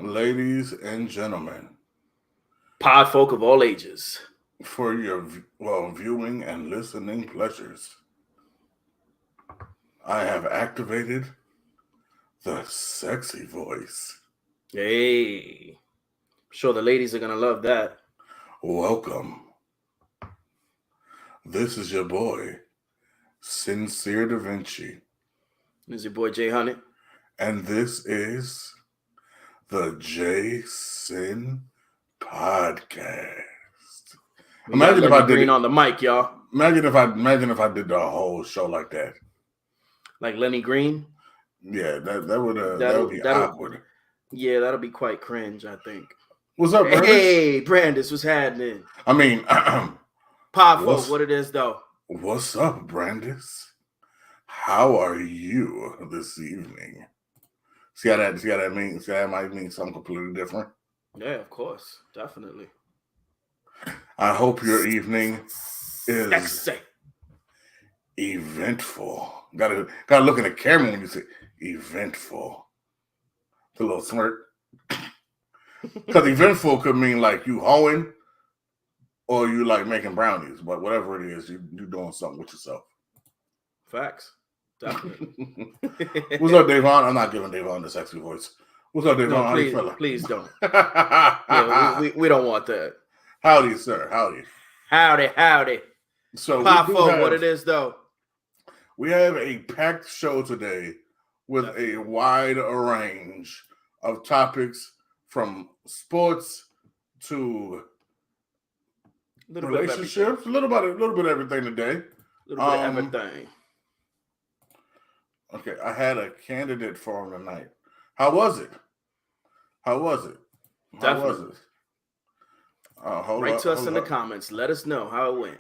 Ladies and gentlemen, Pod folk of all ages. for your viewing and listening pleasures, I have activated the sexy voice. Hey, sure the ladies are gonna love that. Welcome. This is your boy, Sincere Da Vinci, This is your boy Jay Honey. and this is the J Sin Podcast. We got Imagine if Lenny I did Green it. on the mic, y'all. Imagine if I did the whole show like that. Like Lenny Green. Yeah, that would be That'll awkward. yeah, that'll be quite cringe, I think. What's up, Brandis? Hey, Brandis, what's happening? I mean, Pod folk, what it is though? what's up, Brandis? How are you this evening? See how that means? See how that might mean something completely different. Yeah, of course, definitely. I hope your evening is Sexy. eventful. Gotta look in the camera when you say eventful. The little smirk. Because eventful could mean like you hoeing or you like making brownies, but whatever it is, you doing something with yourself. Facts. Definitely. What's up, Davon? I'm not giving Davon the sexy voice. What's up, Davon? No, How you feeling? please don't. Yeah, we don't want that. Howdy, sir. Howdy. Howdy. So Pop folk, what it is though? We have a packed show today with a wide range of topics from sports to relationships, a little bit of everything today. A little bit of everything. Okay, I had a candidate forum tonight. How was it? Definitely. Write to us in the up. comments. Let us know how it went.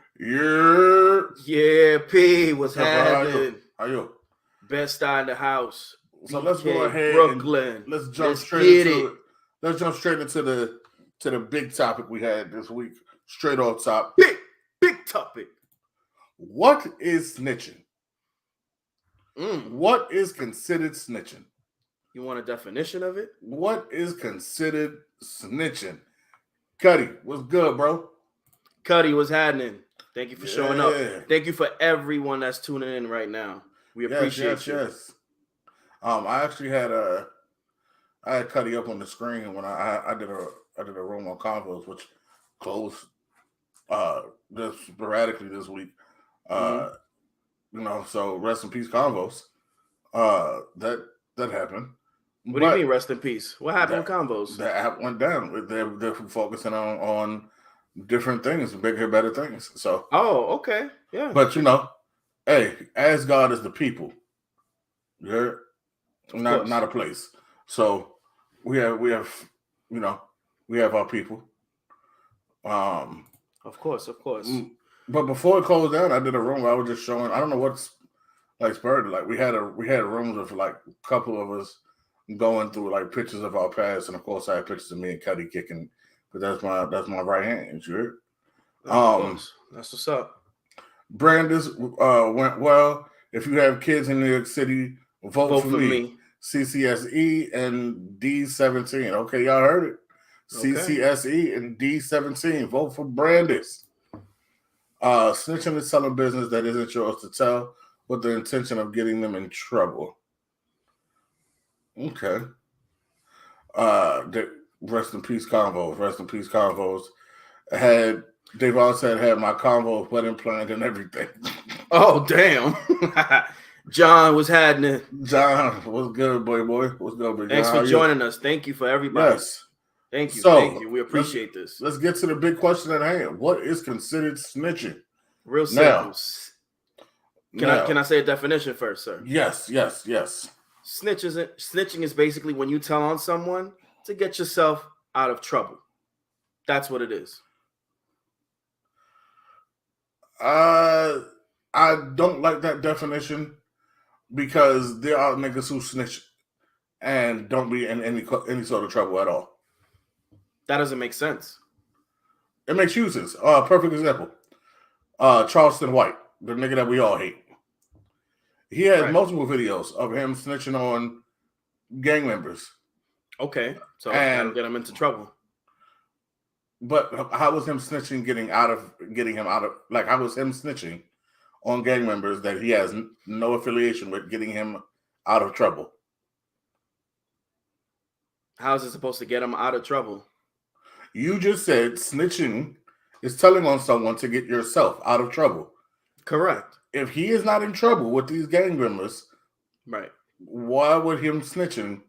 Yeah, P, what's happening? How you? Best Eye in the house. So let's go ahead. Brooklyn. Let's jump straight into it. Let's jump straight into the big topic we had this week. Straight off top. Big topic. What is snitching? What is considered snitching? You want a definition of it? What is considered snitching? Cuddy, what's good, bro? Cuddy, what's happening? Thank you for showing up. Thank you for everyone that's tuning in right now. We appreciate you. Yes. I actually had I had Cuddy up on the screen when I did a room on Convos, which closed just sporadically this week. So rest in peace, Convos. That happened. What do you mean, rest in peace? What happened with Convos? The app went down. They're focusing on different things, bigger, better things. So. Oh, okay, yeah. But hey, as God is the people. Yeah, not a place. So we have our people. Of course. But before it closed down, I did a room where I was just showing. I don't know what's like spurred. Like we had rooms of like a couple of us going through like pictures of our past, and of course I had pictures of me and Cuddy kicking. But that's my right hand. You heard? Of course. That's what's up. Brandis went well. If you have kids in New York City, vote for me. CCSE and D17. Okay, y'all heard it. Okay. CCSE and D17. Vote for Brandis. Snitching is selling business that isn't yours to tell with the intention of getting them in trouble. Okay. Rest in peace, Convos. Rest in peace, Convos. Davon said had my Convo wedding planned and everything. Oh, damn. John, what's happening? John, what's good, boy? What's good, big John? Thanks for joining us. Thank you for everybody. Yes. Thank you. We appreciate this. Let's get to the big question at hand. What is considered snitching? Real simple. Can I say a definition first, sir? Yes. Snitching is basically when you tell on someone to get yourself out of trouble. That's what it is. I don't like that definition because there are niggas who snitch and don't be in any sort of trouble at all. That doesn't make sense. It makes sense. Perfect example. Charleston White, the nigga that we all hate. He has multiple videos of him snitching on gang members. Okay, so that'll get him into trouble. But how was him snitching getting him out of, like, how was him snitching on gang members that he has no affiliation with getting him out of trouble? How is it supposed to get him out of trouble? You just said snitching is telling on someone to get yourself out of trouble. Correct. If he is not in trouble with these gang members, right, why would him snitching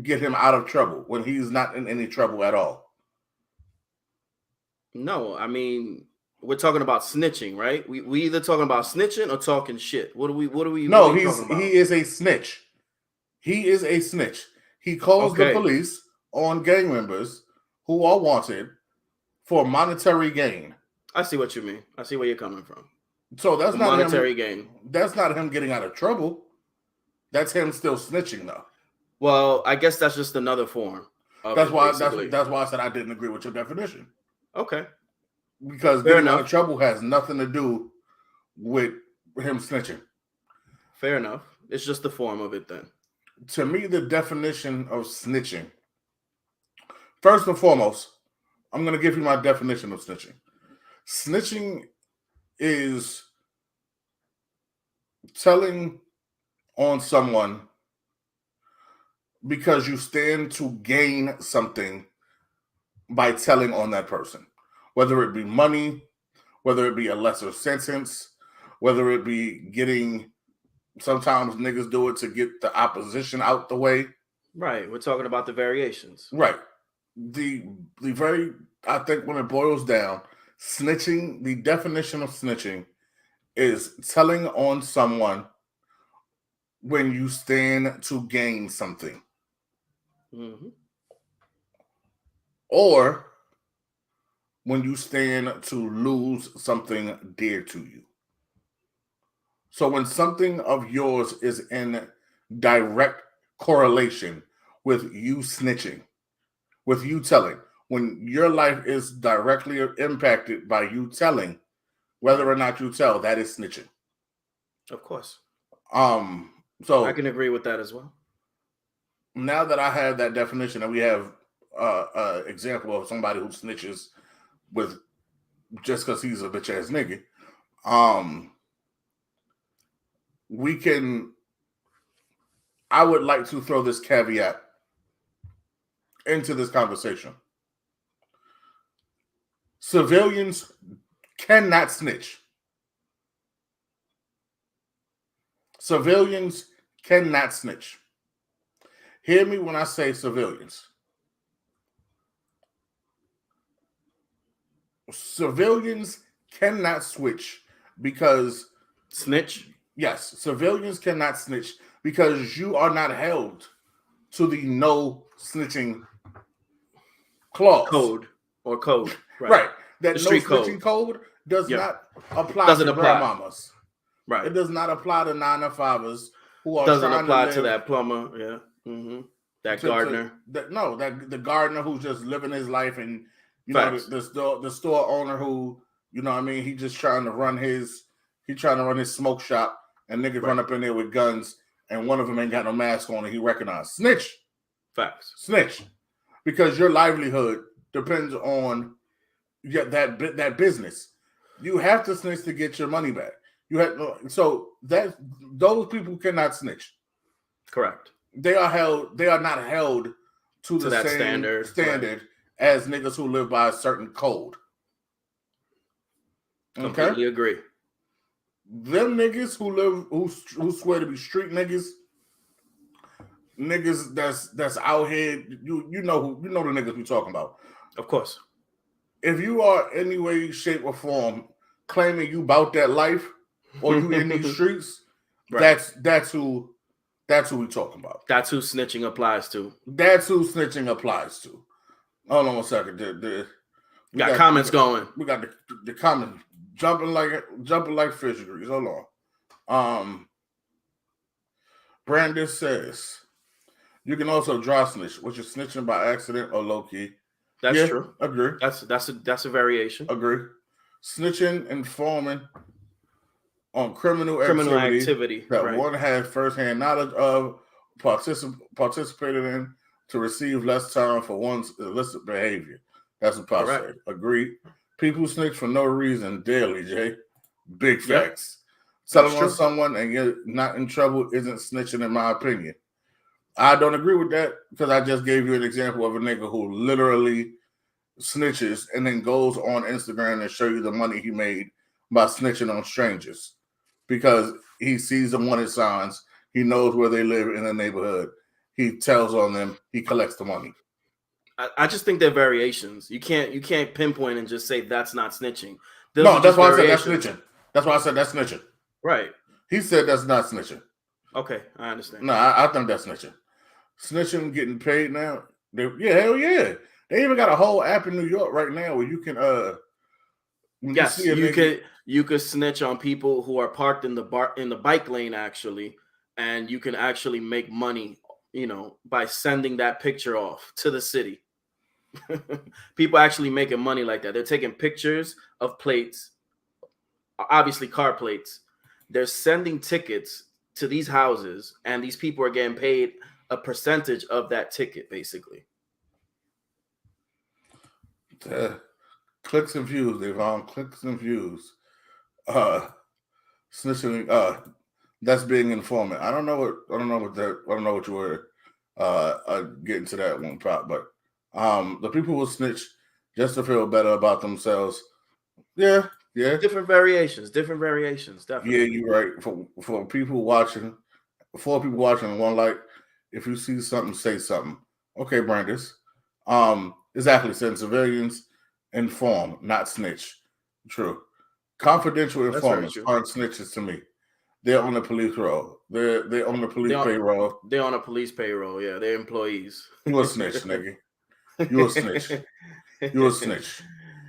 get him out of trouble when he's not in any trouble at all? No, I mean, we're talking about snitching, right? We either talking about snitching or talking shit. What are we? No, he is a snitch. He is a snitch. He calls the police on gang members who are wanted for monetary gain. I see what you mean. I see where you're coming from. So that's not monetary gain. That's not him getting out of trouble. That's him still snitching, though. Well, I guess that's just another form. That's why I said I didn't agree with your definition. Okay. Because getting out of trouble has nothing to do with him snitching. Fair enough. It's just the form of it then. To me, the definition of snitching, first and foremost, I'm going to give you my definition of snitching. Snitching is telling on someone because you stand to gain something by telling on that person, whether it be money, whether it be a lesser sentence, whether it be getting, sometimes niggas do it to get the opposition out the way. Right. We're talking about the variations. Right. I think when it boils down, snitching, the definition of snitching is telling on someone when you stand to gain something. Mm-hmm. Or when you stand to lose something dear to you. So when something of yours is in direct correlation with you snitching, with you telling, when your life is directly impacted by you telling, whether or not you tell, that is snitching. Of course. So I can agree with that as well. Now that I have that definition, and we have an example of somebody who snitches with just because he's a bitch ass nigga, I would like to throw this caveat into this conversation. Civilians cannot snitch. Civilians cannot snitch. Hear me when I say civilians. Civilians cannot switch because... Snitch? Yes, civilians cannot snitch because you are not held to the no snitching clause. Code. Right. That no snitching code does not apply to grandmamas. Right. It does not apply to 9-to-5ers who are doesn't apply to that plumber. Yeah. Mm-hmm. That gardener. The gardener who's just living his life, and know the store owner who, you know what I mean, he just trying to run his smoke shop, and niggas run up in there with guns, and one of them ain't got no mask on, and he recognized. Snitch. Facts. Snitch. Because your livelihood depends on that business. You have to snitch to get your money back. Those people cannot snitch. Correct. They are not held to the same standard as niggas who live by a certain code. Completely agree. Them niggas who swear to be street niggas that's out here, you know the niggas we talking about. Of course. If you are any way, shape, or form claiming you about that life, or you in these streets, right, that's who we talking about. That's who snitching applies to. That's who snitching applies to. Hold on one second. We got comments going. We got the comments jumping like fish grease. Hold on. Brandon says you can also dry snitch, which is snitching by accident or low key. That's true. Agree. That's a variation. Agree. Snitching, informing on criminal activity that one has firsthand knowledge of, participated in, to receive less time for one's illicit behavior. That's what Pop said. Agreed. People snitch for no reason daily, Jay. Big facts. Telling on someone and you're not in trouble isn't snitching, in my opinion. I don't agree with that because I just gave you an example of a nigga who literally snitches and then goes on Instagram and show you the money he made by snitching on strangers because he sees the wanted signs. He knows where they live in the neighborhood. He tells on them. He collects the money. I just think they're variations. You can't pinpoint and just say that's not snitching. No, that's why I said that's snitching. That's why I said that's snitching. Right. He said that's not snitching. Okay, I understand. No, I think that's snitching. Snitching getting paid now. Hell yeah. They even got a whole app in New York right now where you can yes, you could snitch on people who are parked in the bike lane actually, and you can actually make money, by sending that picture off to the city. People actually making money like that. They're taking pictures of plates, obviously car plates. They're sending tickets to these houses, and these people are getting paid a percentage of that ticket, basically. Clicks and views, Devon. Clicks and views. Snitching. That's being informant. I don't know what you were getting to that one, Pop, but the people will snitch just to feel better about themselves. Yeah. Different variations, definitely. Yeah, you're right. For people watching, one like, if you see something, say something. Okay, Brandis. Exactly. Saying civilians inform, not snitch. True. Confidential informants aren't snitches to me. They're on the police roll. They're on the police payroll. They're on a police payroll. Yeah, they're employees. You a snitch, nigga. You a snitch. You a snitch.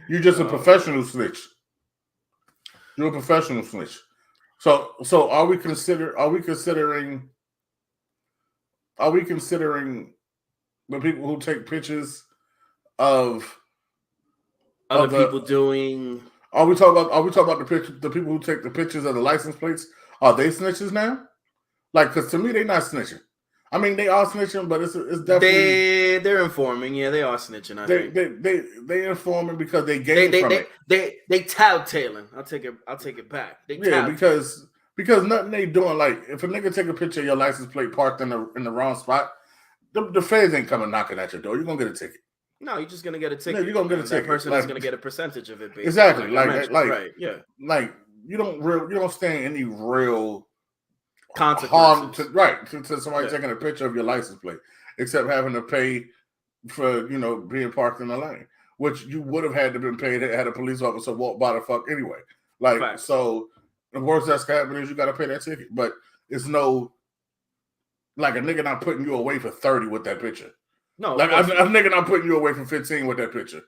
You just a professional snitch. You're a professional snitch. So are we considering the people who take pictures of other people doing? Are we talking about the people who take the pictures of the license plates? Are they snitches now? Like, because to me, they're not snitching. I mean, they are snitching, but it's definitely they're informing. Yeah, they are snitching. I think they informing because they gain from it. They tattailing. I'll take it back. Because nothing they doing. Like, if a nigga take a picture of your license plate parked in the wrong spot, the feds ain't coming knocking at your door. You're gonna get a ticket. No, you're just gonna get a ticket. Yeah, you're gonna get a ticket. That person is gonna get a percentage of it. Basically. Exactly. Right. Yeah. Like you don't stand any real consequences to somebody taking a picture of your license plate, except having to pay for being parked in the lane, which you would have had to been paid had a police officer walked by the fuck anyway. Like Fact. So the worst that's happening is you got to pay that ticket, but it's no like a nigga not putting you away for 30 with that picture. No, like a nigga not putting you away for 15 with that picture.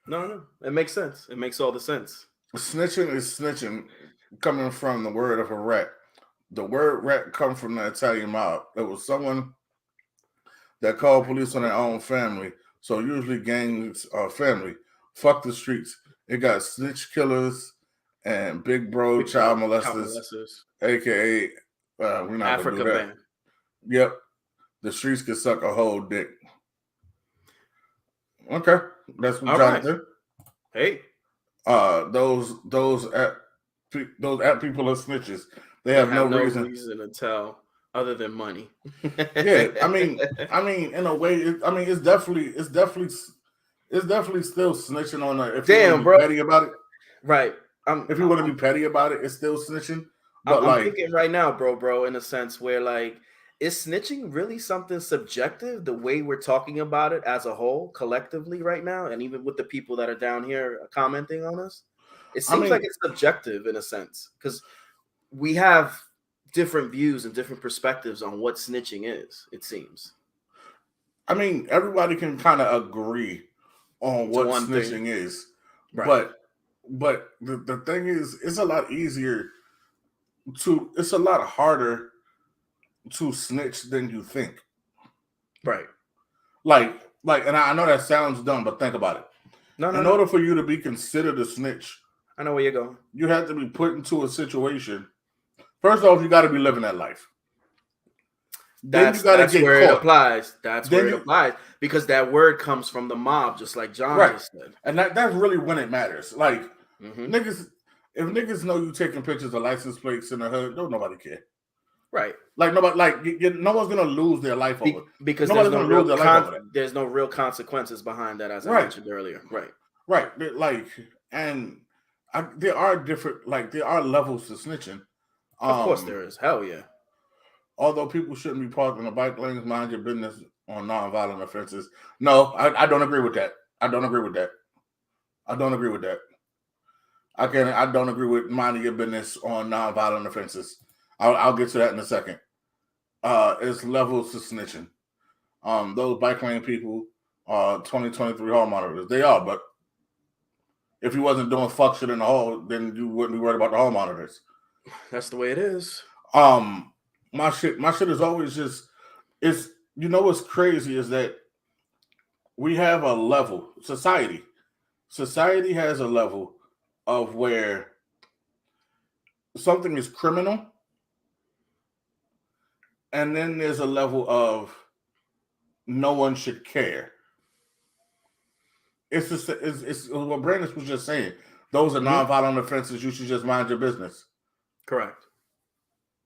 No, it makes sense. It makes all the sense. Snitching is snitching, coming from the word of a rat. The word rat comes from the Italian mob. There was someone that called police on their own family. So usually gangs are family. Fuck the streets. It got snitch killers and big bro child molesters. AKA we're not Africa gonna do that. Man. Yep. The streets can suck a whole dick. Okay. That's what Jonathan. Right. Hey. Those app people are snitches. They have no reason to tell other than money. Yeah, I mean, in a way, it's definitely still snitching on if you want to be petty about it. Right. If you want to be petty about it, it's still snitching. But I'm thinking right now, bro, in a sense where like, is snitching really something subjective? The way we're talking about it as a whole, collectively, right now, and even with the people that are down here commenting on us, it seems like it's subjective in a sense because we have different views and different perspectives on what snitching is, it seems. I mean, everybody can kind of agree on what snitching is. Right. But the thing is, it's a lot harder to snitch than you think. Right. Like, and I know that sounds dumb, but think about it. In order for you to be considered a snitch, I know where you're going. You have to be put into a situation. First off, you got to be living that life. then you gotta get where caught. It applies. That's then where it applies, because that word comes from the mob, just like John just said. And that's really when it matters. Like niggas, if niggas know you taking pictures of license plates in the hood, don't nobody care. Right. Like nobody, like no one's gonna lose their life over because nobody's there's no real there's no real consequences behind that, as I mentioned earlier. Right. Like, and there are different, like there are levels to snitching. Of course there is. Hell yeah. Although people shouldn't be parked in the bike lanes, mind your business on nonviolent offenses. No, I don't agree with that. I don't agree with that. I don't agree with that. I don't agree with minding your business on nonviolent offenses. I'll get to that in a second. It's levels to snitching. Those bike lane people are 2023 hall monitors. They are, but if you wasn't doing fuck shit in the hall, then you wouldn't be worried about the hall monitors. That's the way it is. My shit is always just, it's, you know what's crazy is that we have a level, society has a level of where something is criminal, and then there's a level of no one should care. It's just, it's what Brandon was just saying. Those are nonviolent offenses. You should just mind your business. Correct.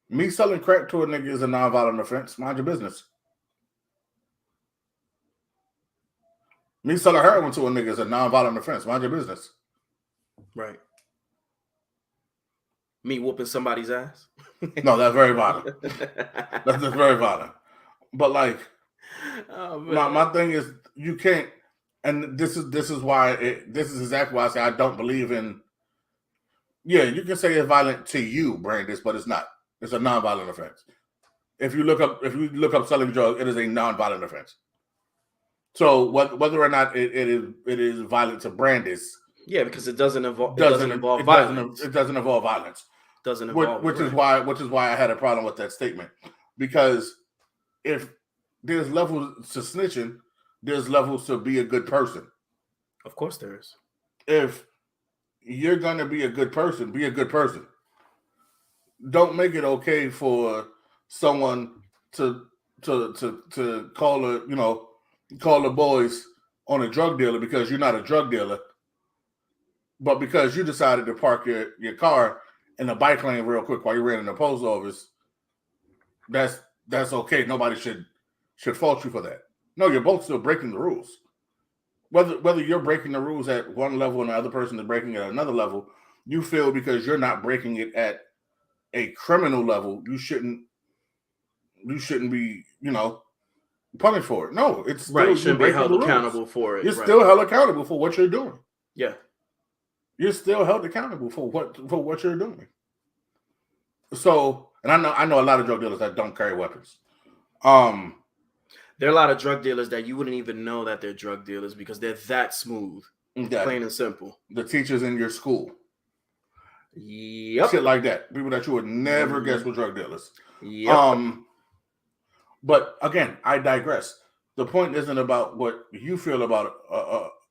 Me selling crack to a nigga is a nonviolent offense. Mind your business. Me selling heroin to a nigga is a nonviolent offense. Mind your business. Right. Me whooping somebody's ass? No, that's very violent. That's just very violent. But like, my thing is, you can't. And this is why this is exactly why I say I don't believe in. Yeah, you can say it's violent to you, Brandis, but it's not. It's a nonviolent offense. If you look up selling drugs, it is a nonviolent offense. So whether or not it is violent to Brandis, yeah, because it doesn't involve violence. It doesn't involve violence. Doesn't involve which is why I had a problem with that statement, because if there's levels to snitching, there's levels to be a good person. Of course there is. If you're gonna be a good person, be a good person. Don't make it okay for someone to call the boys on a drug dealer because you're not a drug dealer, but because you decided to park your car in a bike lane real quick while you ran in the post office, that's okay. Nobody should fault you for that. No, you're both still breaking the rules. Whether you're breaking the rules at one level and the other person is breaking it at another level, you feel because you're not breaking it at a criminal level, you shouldn't be, punished for it. No, it's right. You shouldn't be held accountable for it. You're still held accountable for what you're doing. Yeah, you're still held accountable for what you're doing. So, and I know a lot of drug dealers that don't carry weapons. There are a lot of drug dealers that you wouldn't even know that they're drug dealers because they're that smooth, plain and simple. The teachers in your school. Yep. Shit like that. People that you would never guess were drug dealers. Yep. But again, I digress. The point isn't about what you feel about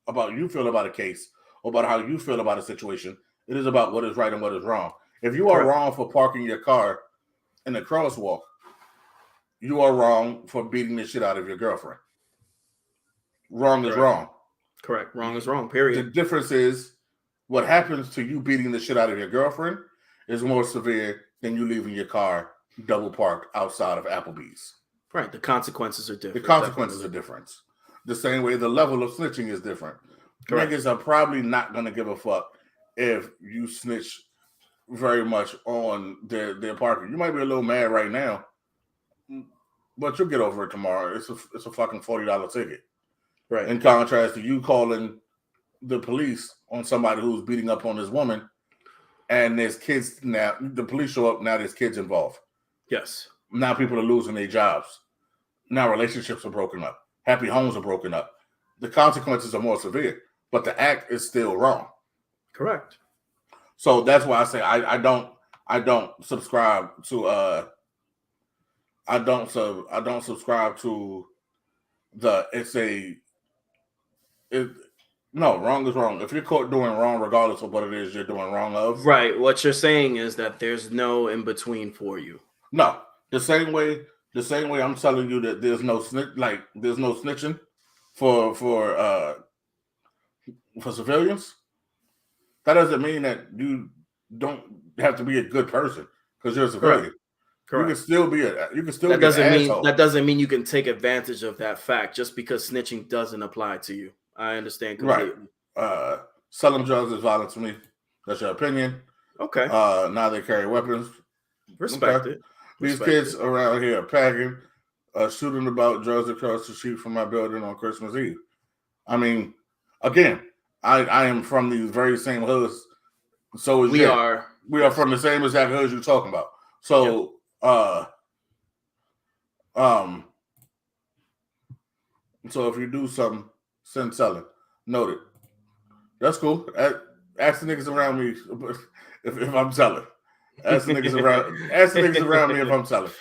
a case or about how you feel about a situation. It is about what is right and what is wrong. If you are wrong for parking your car in a crosswalk, you are wrong for beating the shit out of your girlfriend. Wrong is wrong. Correct. Wrong is wrong, period. The difference is what happens to you beating the shit out of your girlfriend is more severe than you leaving your car double parked outside of Applebee's. Right. The consequences are different. The consequences are different. The same way the level of snitching is different. Correct. Niggas are probably not going to give a fuck if you snitch very much on their parking. You might be a little mad right now, but you'll get over it tomorrow. It's a fucking $40 ticket. Right. In contrast to you calling the police on somebody who's beating up on this woman, and there's kids now. The police show up, now there's kids involved. Yes. Now people are losing their jobs. Now relationships are broken up. Happy homes are broken up. The consequences are more severe, but the act is still wrong. Correct. So that's why I say I don't subscribe to I don't subscribe to no, wrong is wrong. If you're caught doing wrong, regardless of what it is you're doing wrong of. Right. What you're saying is that there's no in between for you. No. The same way The same way I'm telling you that there's no snitching for civilians. That doesn't mean that you don't have to be a good person because you're a civilian. Correct. You can still be that doesn't mean asshole. That doesn't mean you can take advantage of that fact just because snitching doesn't apply to you. I understand completely. Right. Selling drugs is violent to me. That's your opinion. Okay. Now they carry weapons. Respect it. These kids around here are packing, shooting about drugs across the street from my building on Christmas Eve. I mean, again, I am from these very same hoods. So is we Jay. are. We are from the same exact hoods you're talking about. So, so if you do something, send selling. Noted. That's cool. Ask the niggas around me if I'm selling. Ask the niggas around me if I'm selling.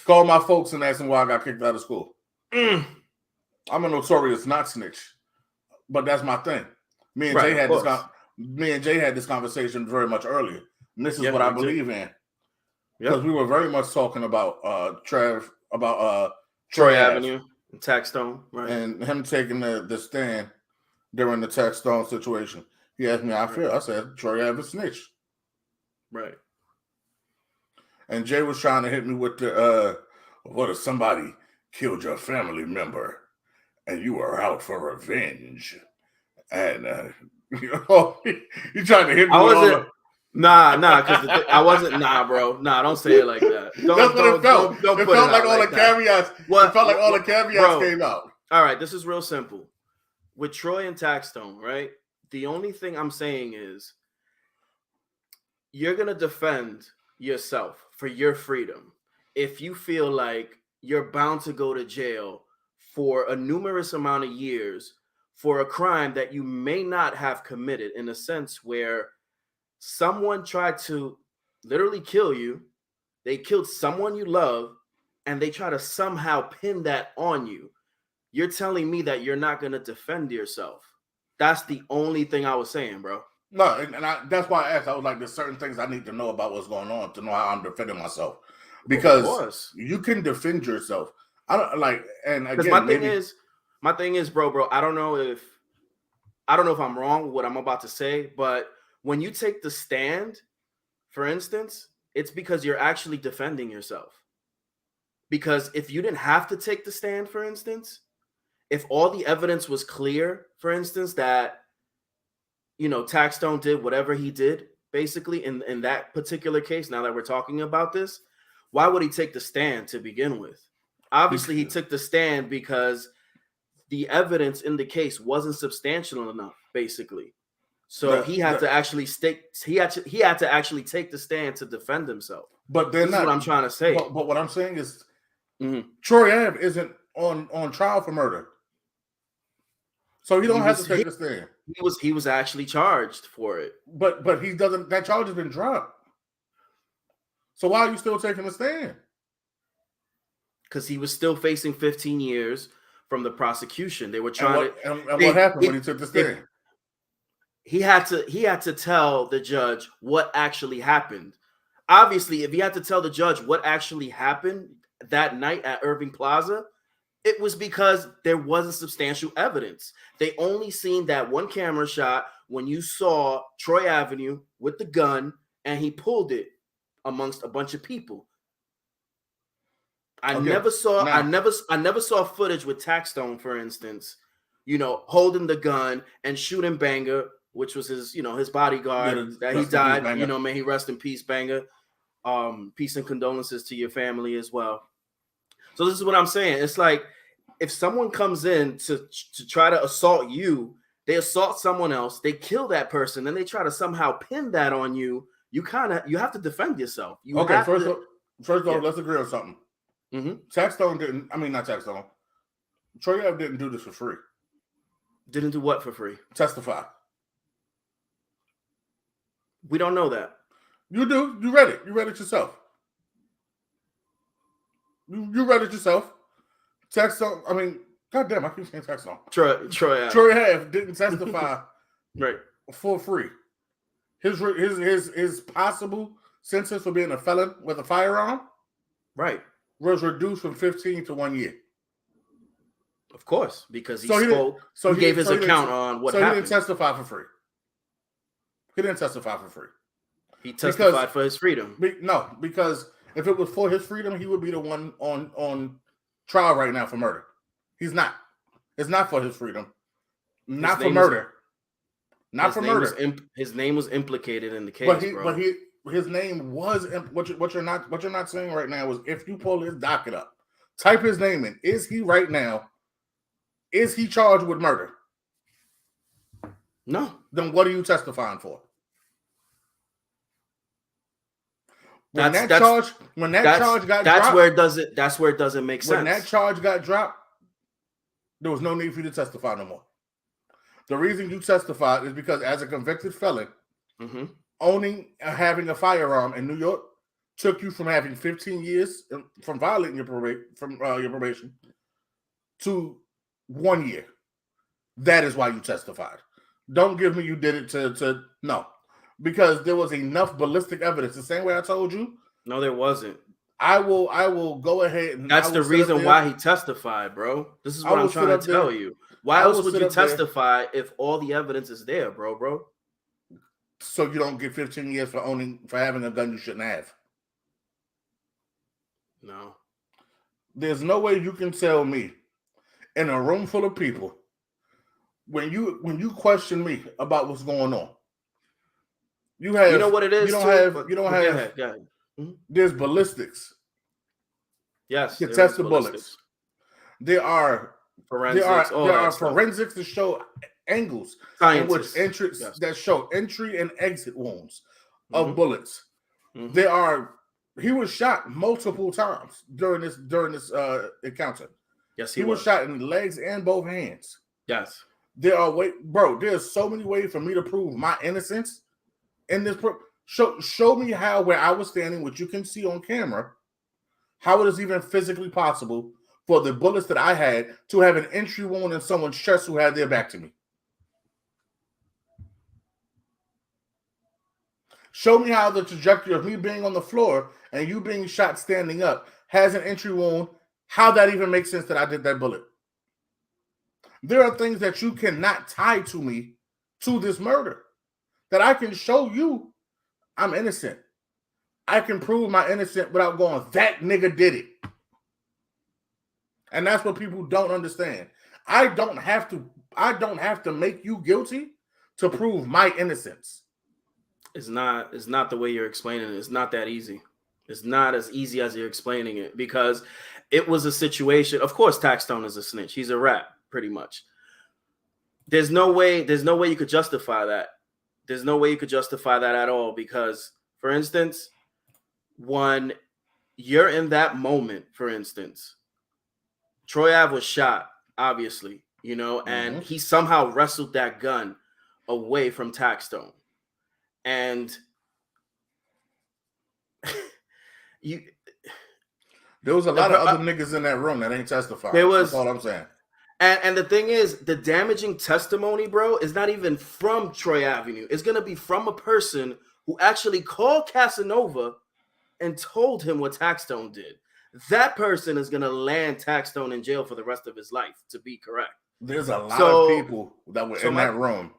Call my folks and ask them why I got kicked out of school. I'm a notorious not snitch, but that's my thing. Me and Jay had this conversation very much earlier, and this is what I believe in. Because we were very much talking about Troy Avenue and Taxstone, right? And him taking the stand during the Taxstone situation. He asked me how I feel. I said Troy Ave snitch. Right. And Jay was trying to hit me with the what if somebody killed your family member and you were out for revenge? And you tried to hit me. Nah, because I wasn't. Nah, bro. Nah, don't say it like that. That's what it felt. It felt like all the caveats. It felt like all the caveats came out. All right, this is real simple. With Troy and Taxstone, right? The only thing I'm saying is you're gonna defend yourself for your freedom if you feel like you're bound to go to jail for a numerous amount of years for a crime that you may not have committed, in a sense where someone tried to literally kill you, they killed someone you love, and they try to somehow pin that on you. You're telling me that you're not going to defend yourself. That's the only thing I was saying, bro. No, and that's why I asked. I was like, there's certain things I need to know about what's going on to know how I'm defending myself. Because you can defend yourself. I don't like, and again, my thing is, bro, I don't know if I'm wrong with what I'm about to say, but when you take the stand, for instance, it's because you're actually defending yourself. Because if you didn't have to take the stand, for instance, if all the evidence was clear, for instance, that, you know, Taxstone did whatever he did, basically, in that particular case, now that we're talking about this, why would he take the stand to begin with? Obviously, he took the stand because the evidence in the case wasn't substantial enough, basically. So he had to actually take the stand to defend himself. But that's what I'm trying to say. But what I'm saying is, Troy Ave isn't on trial for murder, so he don't have to take the stand. He was actually charged for it. But he doesn't. That charge has been dropped. So why are you still taking the stand? Because he was still facing 15 years from the prosecution. They were trying what happened when he took the stand? He had to tell the judge what actually happened. Obviously, if he had to tell the judge what actually happened that night at Irving Plaza, it was because there wasn't substantial evidence. They only seen that one camera shot when you saw Troy Avenue with the gun and he pulled it amongst a bunch of people. I never saw footage with Taxstone, for instance, you know, holding the gun and shooting Banger, which was his bodyguard that he died. You know, may he rest in peace, Banger. Peace and condolences to your family as well. So this is what I'm saying. It's like if someone comes in to try to assault you, they assault someone else, they kill that person, then they try to somehow pin that on you. You have to defend yourself. First off, let's agree on something. Taxstone didn't. I mean, not Taxstone. Troy Ave didn't do this for free. Didn't do what for free? Testify. We don't know that. You do. You read it. You read it yourself. You read it yourself. Taxstone. I mean, goddamn, I keep saying Taxstone. Troy Ave didn't testify right for free. His possible sentence for being a felon with a firearm. Right. was reduced from 15 to 1 year. Of course, because he spoke. He gave his account on what happened. He didn't testify for free. He didn't testify for free. He testified for his freedom. No, because if it was for his freedom, he would be the one on trial right now for murder. He's not. It's not for his freedom. Not for murder. Not for murder. His name was implicated in the case, but his name was what you're not saying right now is if you pull his docket up, type his name in. Is he right now? Is he charged with murder? No. Then what are you testifying for? When that charge got dropped, that's where it doesn't make sense. When that charge got dropped, there was no need for you to testify no more. The reason you testified is because as a convicted felon, owning and having a firearm in New York took you from having 15 years from violating your probation to 1 year. That is why you testified. Don't give me you did it to no. Because there was enough ballistic evidence. The same way I told you. No, there wasn't. I will go ahead and that's the reason why he testified, bro. This is what I'm trying to tell you. Why else would you testify if all the evidence is there, bro? So you don't get 15 years for having a gun you shouldn't have. No. There's no way you can tell me in a room full of people when you question me about what's going on. You know what it is. Go ahead. Mm-hmm. There's ballistics. Yes, you test the bullets. There are forensics to show angles in which that show entry and exit wounds of bullets. He was shot multiple times during this encounter. Yes, he was shot in the legs and both hands. Yes. There's so many ways for me to prove my innocence in this. Show me how where I was standing, which you can see on camera, how it is even physically possible for the bullets that I had to have an entry wound in someone's chest who had their back to me. Show me how the trajectory of me being on the floor and you being shot standing up has an entry wound, how that even makes sense that I did that bullet. There are things that you cannot tie to me to this murder that I can show you I'm innocent. I can prove my innocence without going, that nigga did it. And that's what people don't understand. I don't have to make you guilty to prove my innocence. It's not the way you're explaining it. It's not that easy. It's not as easy as you're explaining it because it was a situation. Of course, Taxstone is a snitch. He's a rat, pretty much. There's no way you could justify that. There's no way you could justify that at all because, for instance, when you're in that moment, for instance, Troy Ave was shot, obviously, and he somehow wrestled that gun away from Taxstone. And there was a lot of other niggas in that room that ain't testifying. That's all I'm saying. And the thing is, the damaging testimony, bro, is not even from Troy Avenue. It's going to be from a person who actually called Casanova and told him what Taxstone did. That person is going to land Taxstone in jail for the rest of his life, to be correct. There's a lot of people that were in that room.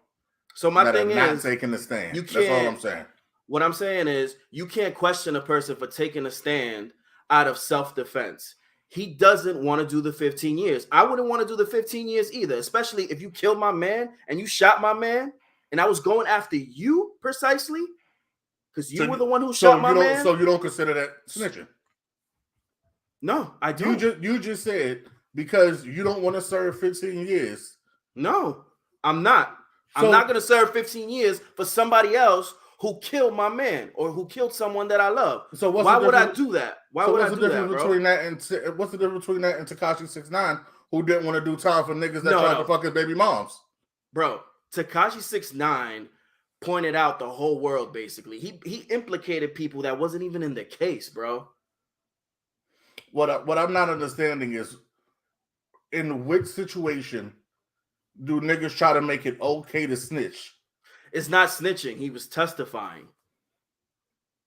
So my thing is, not taking the stand. That's all I'm saying. What I'm saying is, you can't question a person for taking a stand out of self-defense. He doesn't want to do the 15 years. I wouldn't want to do the 15 years either, especially if you killed my man and you shot my man and I was going after you precisely because you were the one who shot my man. So you don't consider that snitching? No, I don't. You just said because you don't want to serve 15 years. No, I'm not. I'm not going to serve 15 years for somebody else who killed my man or who killed someone that I love. So why would I do that? Why would I do that, bro? What's the difference between that and Tekashi 6ix9ine, who didn't want to do time for niggas that tried to fuck his baby moms? Bro, Tekashi 6ix9ine pointed out the whole world, basically. He implicated people that wasn't even in the case, bro. What I'm not understanding is, in which situation do niggas try to make it okay to snitch? It's not snitching. He was testifying.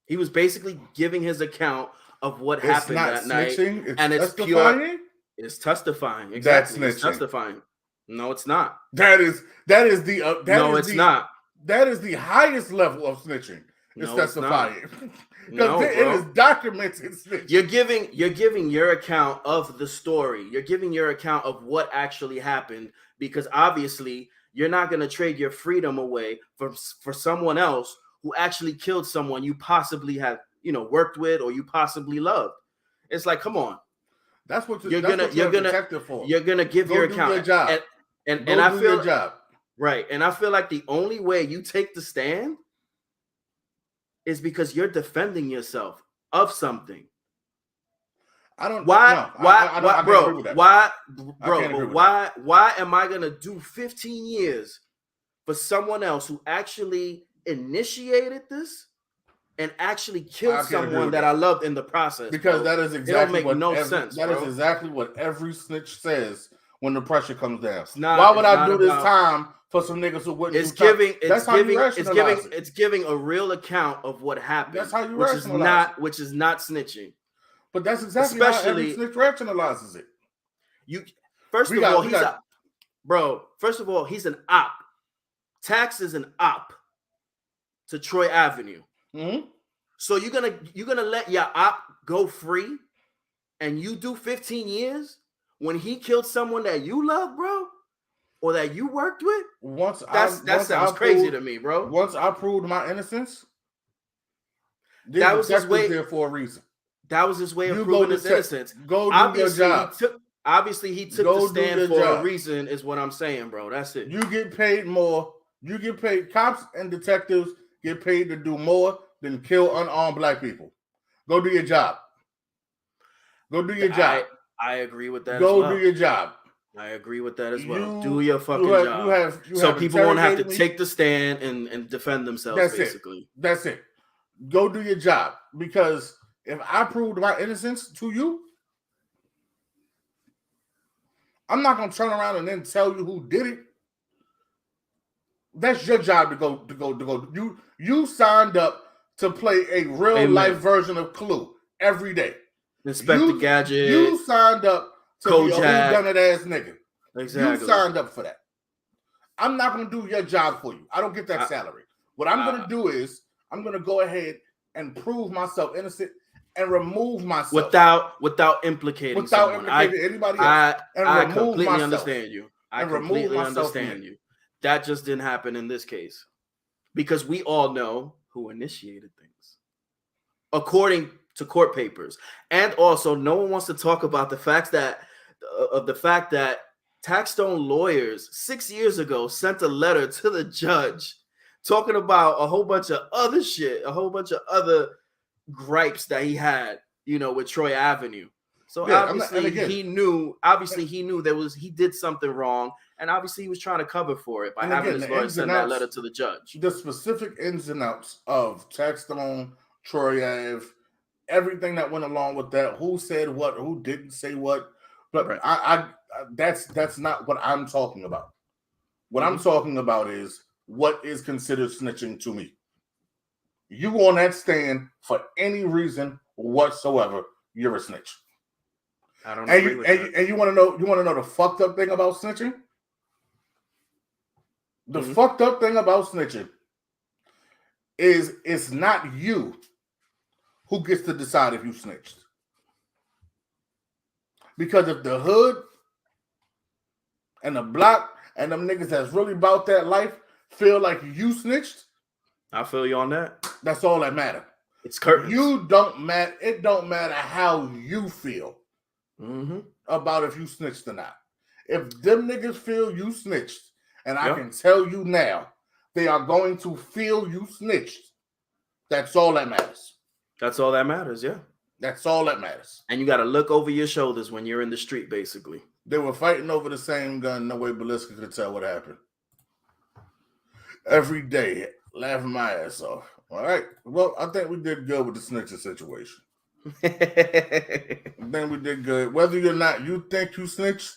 He was basically giving his account of what happened that night, and it's pure. It's testifying. Exactly, it's testifying. No, it's not. That is the not. That is the highest level of snitching. It's testifying. Because it is documented snitching. You're giving your account of the story. You're giving your account of what actually happened, because obviously you're not going to trade your freedom away for someone else who actually killed someone you possibly have, worked with or you possibly loved. It's like, come on. That's what you're gonna for. You're gonna give your account. Your job. And I feel your job. Right. And I feel like the only way you take the stand is because you're defending yourself of something. Why am I gonna do 15 years for someone else who actually initiated this and actually killed someone that I loved in the process? Because that is exactly is exactly what every snitch says when the pressure comes down. Why would I do this time for some niggas who wouldn't? It's giving a real account of what happened. That's how you rationalize it. Which is not snitching. But that's exactly how every snitch rationalizes it. First of all, he's an op. Tax is an op to Troy Avenue. Mm-hmm. So you're gonna let your op go free, and you do 15 years when he killed someone that you love, bro, or that you worked with? That sounds crazy to me, bro. Once I proved my innocence, that was his way there for a reason. That was his way of proving his innocence. Go do your job. He took the stand for a reason, is what I'm saying, bro. That's it. You get paid more. You get paid. Cops and detectives get paid to do more than kill unarmed black people. Go do your job. Go do your job. I agree with that. Go do your job. I agree with that as well. Do your fucking job. So people won't have to take the stand and defend themselves. That's it. Go do your job, because if I proved my innocence to you, I'm not gonna turn around and then tell you who did it. That's your job to go. You signed up to play a real life version of Clue every day. Inspector Gadget. You signed up to be a whodunit ass nigga. Exactly. You signed up for that. I'm not gonna do your job for you. I don't get that salary. What I'm gonna do is I'm gonna go ahead and prove myself innocent and remove myself without implicating anybody else. I completely understand you. I completely understand you. That just didn't happen in this case, because we all know who initiated things, according to court papers. And also, no one wants to talk about the fact that Taxstone lawyers 6 years ago sent a letter to the judge talking about a whole bunch of other shit, a whole bunch of other gripes that he had, with Troy Avenue. So he knew he did something wrong, and obviously he was trying to cover for it by having his lawyer send that letter to the judge. The specific ins and outs of Taxstone, Troy Ave, everything that went along with that, who said what, who didn't say what, but right. That's not what I'm talking about. What I'm talking about is what is considered snitching to me. You on that stand for any reason whatsoever, you're a snitch. I don't agree with that. And you want to know the fucked up thing about snitching? The fucked up thing about snitching is it's not you who gets to decide if you snitched. Because if the hood and the block and them niggas that's really about that life feel like you snitched, I feel you on that. That's all that matters. It's curtains. It don't matter how you feel about if you snitched or not. If them niggas feel you snitched, and I can tell you now, they are going to feel you snitched. That's all that matters. That's all that matters, yeah. That's all that matters. And you got to look over your shoulders when you're in the street, basically. They were fighting over the same gun. No way Beliska could tell what happened. Every day, laughing my ass off. All right. Well, I think we did good with the snitching situation. I think we did good. Whether or not you think you snitched,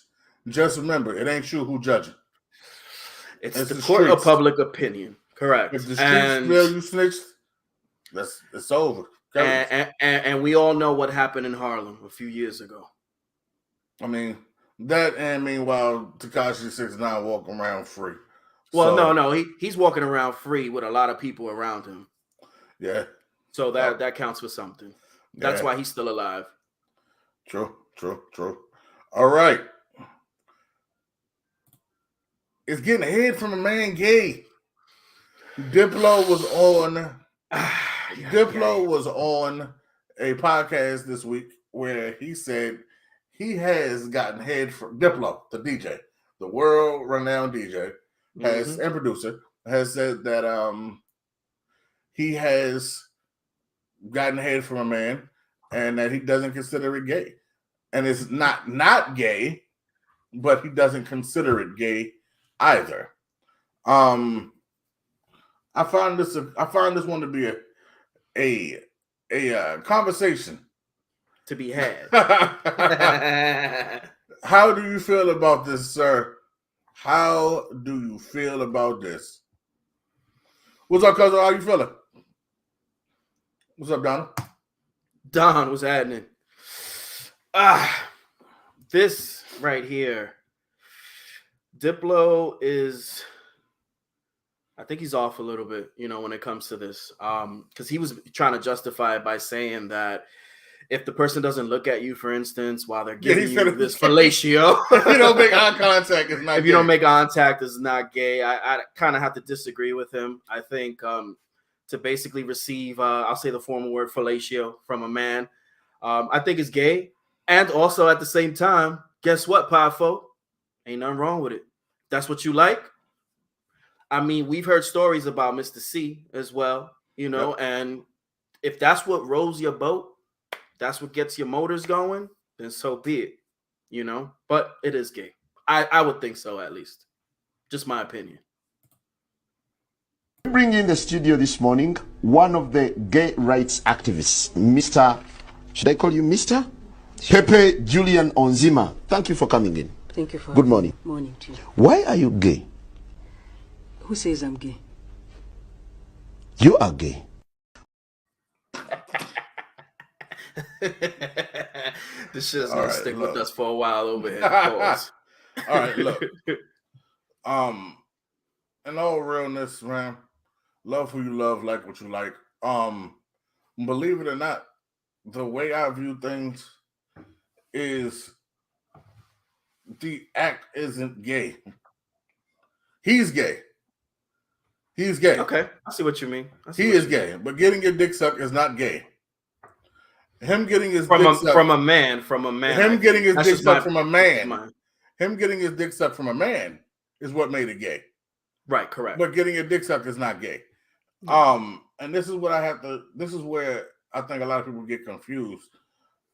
just remember, it ain't you who judging. It's the court of public opinion. Correct. If the streets feel you snitched, it's over. And we all know what happened in Harlem a few years ago. I mean, that, and meanwhile, Tekashi 6ix9ine walking around free. Well, no, he's walking around free with a lot of people around him. Yeah. So that counts for something. That's why he's still alive. True. All right. It's getting head from a man gay. Diplo was on a podcast this week where he said he has gotten head from Diplo, the DJ, the world-renowned DJ, and producer, has said that he has gotten head from a man and that he doesn't consider it gay. And it's not gay, but he doesn't consider it gay either. I found this one to be a conversation to be had. How do you feel about this, sir? How do you feel about this? What's up, cousin? How you feeling? What's up, Donald? Don, what's happening? This right here, Diplo is, I think he's off a little bit, when it comes to this. Because he was trying to justify it by saying that if the person doesn't look at you, for instance, while they're giving you this fellatio, if you don't make eye contact, it's not. If you don't make contact, it's not gay. I kind of have to disagree with him. I think to basically receive, I'll say the formal word fellatio from a man, I think it's gay. And also at the same time, guess what, Pafo? Ain't nothing wrong with it. That's what you like. I mean, we've heard stories about Mr. C as well, and if that's what rolls your boat, that's what gets your motors going, then so be it, but it is gay. I would think so, at least. Just my opinion. We bring in the studio this morning one of the gay rights activists, Mr. Should I call you Mr.? Pepe Julian Onzima. Thank you for coming in. Thank you for Good morning. Morning to you. Why are you gay? Who says I'm gay? You are gay. This shit is gonna stick with us for a while over here. All right, look. In all realness, man, love who you love, like what you like. Believe it or not, the way I view things is the act isn't gay. He's gay. He's gay. Okay, I see what you mean. He is gay, but getting your dick sucked is not gay. Him getting his from dick sucked from a man. Him getting his dick sucked from a man. Him getting his dick sucked from a man is what made it gay. Right, correct. But getting your dick sucked is not gay. And this is what this is where I think a lot of people get confused,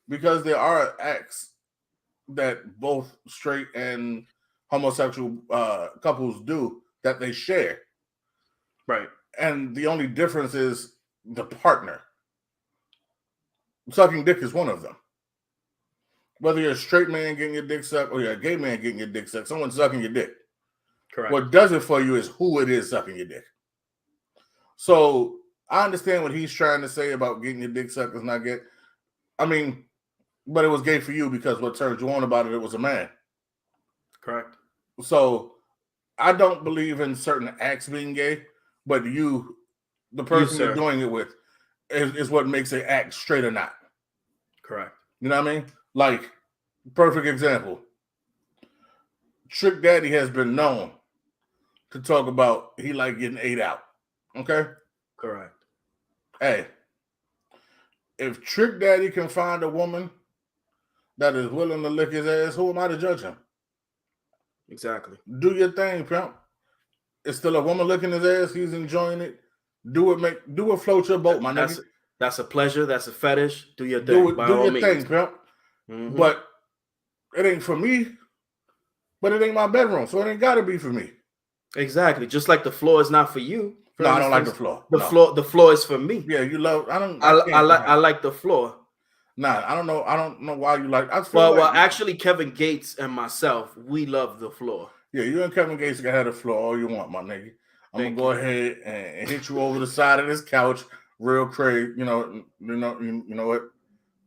because there are acts that both straight and homosexual couples do that they share. Right. And the only difference is the partner. Sucking dick is one of them. Whether you're a straight man getting your dick sucked or you're a gay man getting your dick sucked, someone's sucking your dick. Correct. What does it for you is who it is sucking your dick. So I understand what he's trying to say about getting your dick sucked is not gay. I mean, but it was gay for you because what turned you on about it was a man. Correct. So I don't believe in certain acts being gay, but the person you're doing it with, is what makes it act straight or not. Correct. You know what I mean? Like, perfect example. Trick Daddy has been known to talk about he like getting ate out. Okay? Correct. Hey, if Trick Daddy can find a woman that is willing to lick his ass, who am I to judge him? Exactly. Do your thing, pimp. It's still a woman licking his ass. He's enjoying it. Do it float your boat, my nigga. That's a pleasure. That's a fetish. Do your thing. Do your thing, pimp. Mm-hmm. But it ain't for me. But it ain't my bedroom, so it ain't got to be for me. Exactly. Just like the floor is not for you. No, I don't like the floor. The floor is for me. Yeah, you love. I like the floor. Nah, I don't know why you like. Well, actually, Kevin Gates and myself, we love the floor. Yeah, you and Kevin Gates can have the floor all you want, my nigga. I'm gonna go ahead and hit you over the side of this couch real crazy. You know what?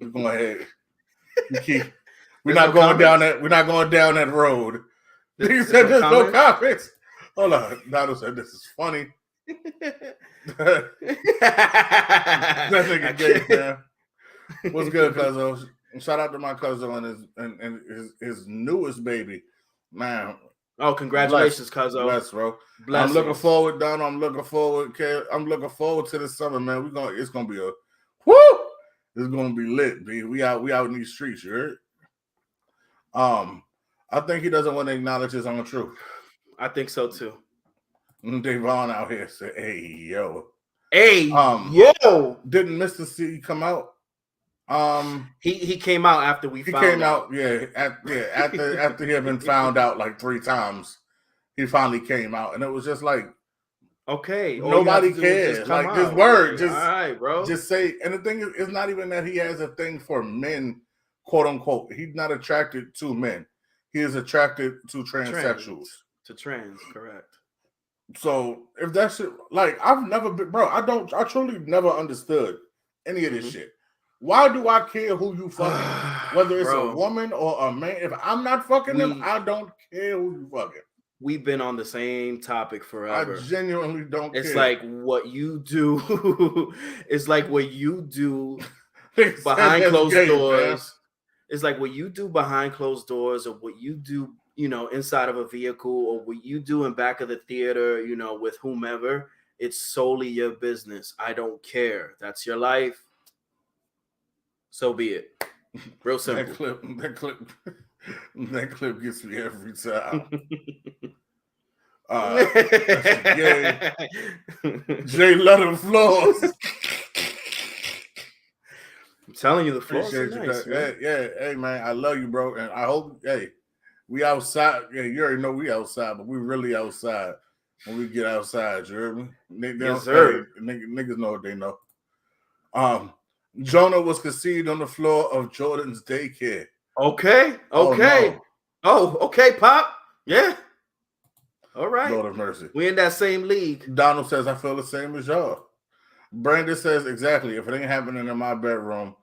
We're going ahead. We're not going down that road. He said there's no comments. Hold on. Donald said this is funny. That nigga gay, man. What's good, cuzzo? Shout out to my cousin and his newest baby, man. Oh, congratulations, cuzzo. Bless, bro. Bless. I'm looking forward, Donald. I'm looking forward to the summer, man. It's gonna be a whoo. It's gonna be lit, B. We out in these streets, you heard? I think he doesn't want to acknowledge his own truth. I think so too. Devon out here said, "Hey, yo, yo." Didn't Mr. C come out? He came out after we found out. He came out, after he had been found out like 3 times. He finally came out, and it was just like, okay, nobody cares. Like this word, just all right, bro. Just say. And the thing is, it's not even that he has a thing for men, quote unquote. He's not attracted to men. He is attracted to transsexuals. Correct. So if that shit, like, I've never been, bro. I truly never understood any of this shit. Why do I care who you fucking? Whether it's a woman or a man. If I'm not fucking them, I don't care who you fucking. We've been on the same topic forever. I genuinely don't care. It's like what you do. It's like what you do behind closed doors. Man. It's like what you do behind closed doors, or what you do, inside of a vehicle, or what you do in back of the theater, with whomever. It's solely your business. I don't care. That's your life. So be it. Real simple. That clip gets me every time. Jay Letter floors. I'm telling you, the floors are nice, man. Hey, man, I love you, bro, and I hope, we outside. Yeah, you already know we outside, but we really outside when we get outside. You heard me? Yes, sir. Niggas know what they know. Jonah was conceived on the floor of Jordan's daycare. Okay. Okay, Pop. Yeah. All right. Lord of mercy. We in that same league. Donald says, I feel the same as y'all. Brandon says, exactly. If it ain't happening in my bedroom,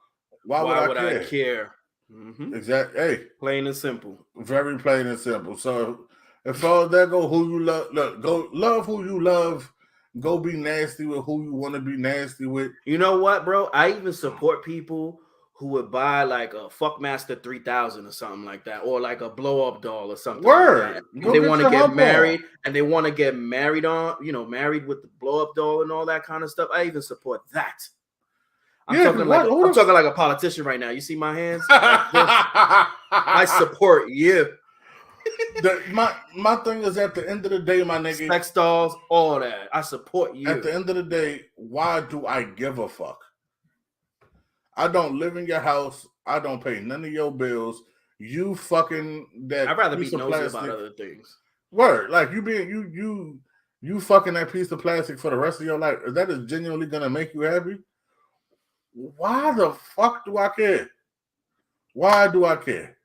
why would I care? Mm-hmm. Exactly. Hey. Plain and simple. Very plain and simple. So if all that go, who you love, look, go love who you love. Go be nasty with who you want to be nasty with. You know what, bro? I even support people who would buy like a Fuckmaster 3000 or something like that, or like a blow up doll or something. Word. Like that. And they want to get married, and they want to get married married with the blow up doll and all that kind of stuff. I even support that. I'm talking like a politician right now. You see my hands? I support you. My thing is, at the end of the day, my nigga, sex dolls, all that. I support you. At the end of the day, why do I give a fuck? I don't live in your house. I don't pay none of your bills. You fucking that. I'd rather be nosy about other things. Word, like you fucking that piece of plastic for the rest of your life. If that is genuinely gonna make you happy, why the fuck do I care? Why do I care?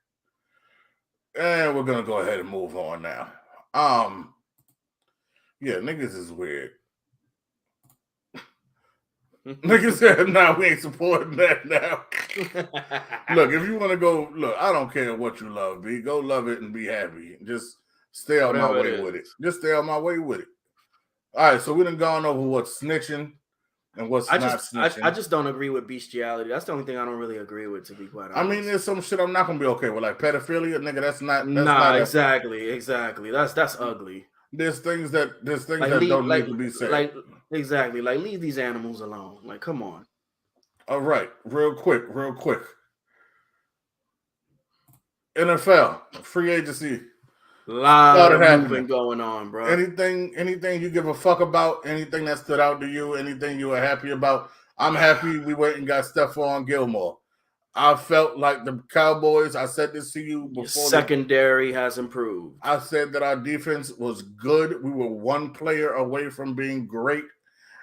And we're gonna go ahead and move on now. Yeah, niggas is weird. Niggas said, nah, we ain't supporting that now. Look, if you want to go, look, I don't care what you love, B. Go love it and be happy. Just stay on my way with it. Just stay on my way with it. All right, so we done gone over what's snitching and what's not snitching. I just don't agree with bestiality. That's the only thing I don't really agree with, to be quite honest. I mean, there's some shit I'm not gonna be okay with, like pedophilia, nigga. That's not. Exactly. That's ugly. There's things that don't need to be said. Exactly. Like, leave these animals alone. Like, come on. All right, real quick. NFL free agency. Lot of movement going on, bro. Anything you give a fuck about? Anything that stood out to you? Anything you were happy about? I'm happy we went and got Stephon Gilmore. I felt like the Cowboys, I said this to you before. Secondary has improved. I said that our defense was good. We were one player away from being great.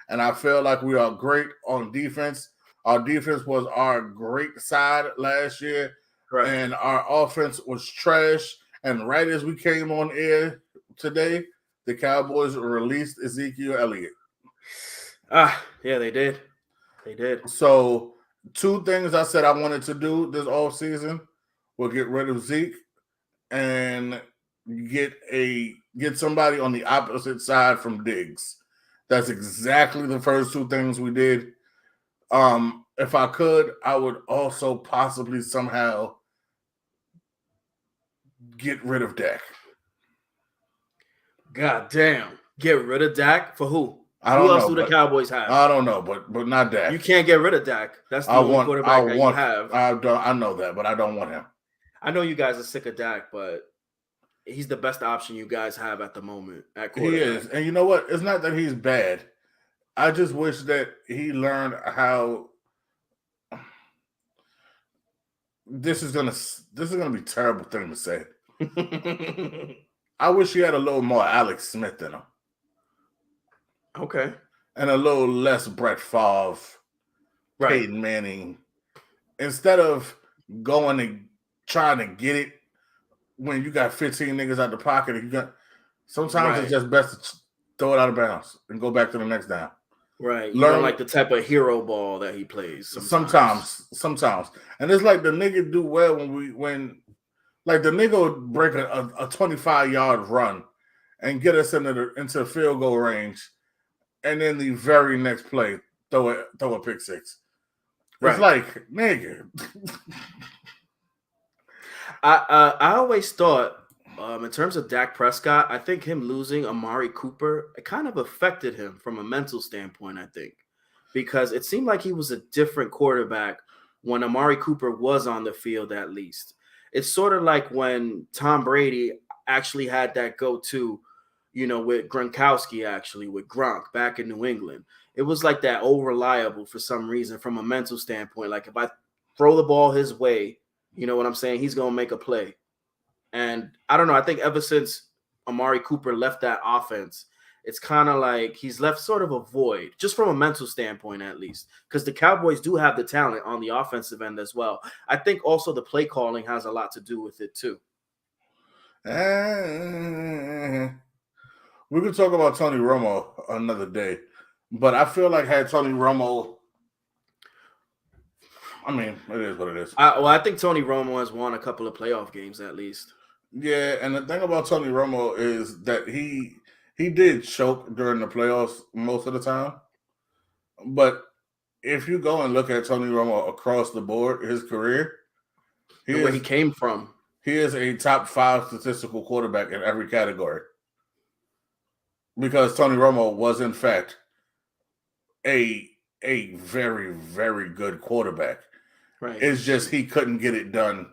And I feel like we are great on defense. Our defense was our great side last year. Correct. And our offense was trash. And right as we came on air today, the Cowboys released Ezekiel Elliott. Yeah, they did. They did. So 2 things I said I wanted to do this off season will get rid of Zeke and get somebody on the opposite side from Diggs. That's exactly the first 2 things we did. If I could, I would also possibly somehow get rid of Dak. God damn. Get rid of Dak for who? I don't who else know, do the Cowboys have? I don't know, but not Dak. You can't get rid of Dak. That's the only quarterback that you have. I know that, but I don't want him. I know you guys are sick of Dak, but he's the best option you guys have at the moment at quarterback. He is. And you know what? It's not that he's bad. I just wish that he learned how this is gonna be a terrible thing to say. I wish he had a little more Alex Smith in him. Okay. And a little less Brett Favre, Peyton Manning. Instead of going and trying to get it when you got 15 niggas out the pocket, sometimes it's just best to throw it out of bounds and go back to the next down. Right. You don't like the type of hero ball that he plays. Sometimes. And it's like the nigga do well when like the nigga would break a 25-yard run and get us into field goal range, and then the very next play throw a pick six. It's like, nigga. I always thought, in terms of Dak Prescott, I think him losing Amari Cooper, it kind of affected him from a mental standpoint, I think, because it seemed like he was a different quarterback when Amari Cooper was on the field, at least. It's sort of like when Tom Brady actually had that go-to, with Gronkowski, actually, with Gronk back in New England. It was like that reliable for some reason from a mental standpoint. Like if I throw the ball his way, you know what I'm saying? He's going to make a play. And I don't know. I think ever since Amari Cooper left that offense, it's kind of like he's left sort of a void, just from a mental standpoint, at least, because the Cowboys do have the talent on the offensive end as well. I think also the play calling has a lot to do with it, too. We could talk about Tony Romo another day, but I feel like had Tony Romo, I mean, it is what it is. I think Tony Romo has won a couple of playoff games at least. Yeah, and the thing about Tony Romo is that he did choke during the playoffs most of the time. But if you go and look at Tony Romo across the board, his career, where he came from, he is a top 5 statistical quarterback in every category. Because Tony Romo was, in fact, a very, very good quarterback. Right. It's just he couldn't get it done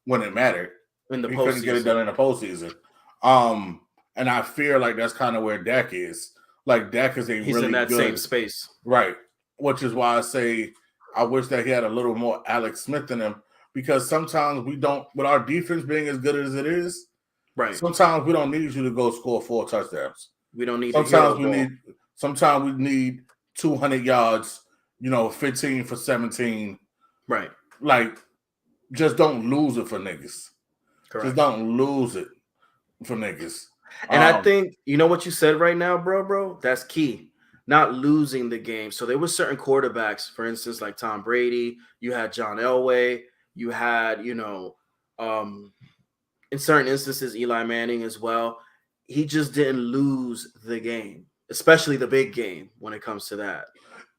when it mattered. He couldn't get it done in the postseason. And I fear like that's kind of where Dak is. Like Dak is he's in that same space. Right. Which is why I say I wish that he had a little more Alex Smith in him, because sometimes we don't, with our defense being as good as it is, right. Sometimes we don't need you to go score 4 touchdowns. We don't need sometimes we need 200 yards, 15 for 17. Right. Like, just don't lose it for niggas. Correct. Just don't lose it for niggas. And I think, what you said right now, bro, that's key. Not losing the game. So there were certain quarterbacks, for instance, like Tom Brady, you had John Elway, you had, in certain instances, Eli Manning as well. He just didn't lose the game, especially the big game when it comes to that.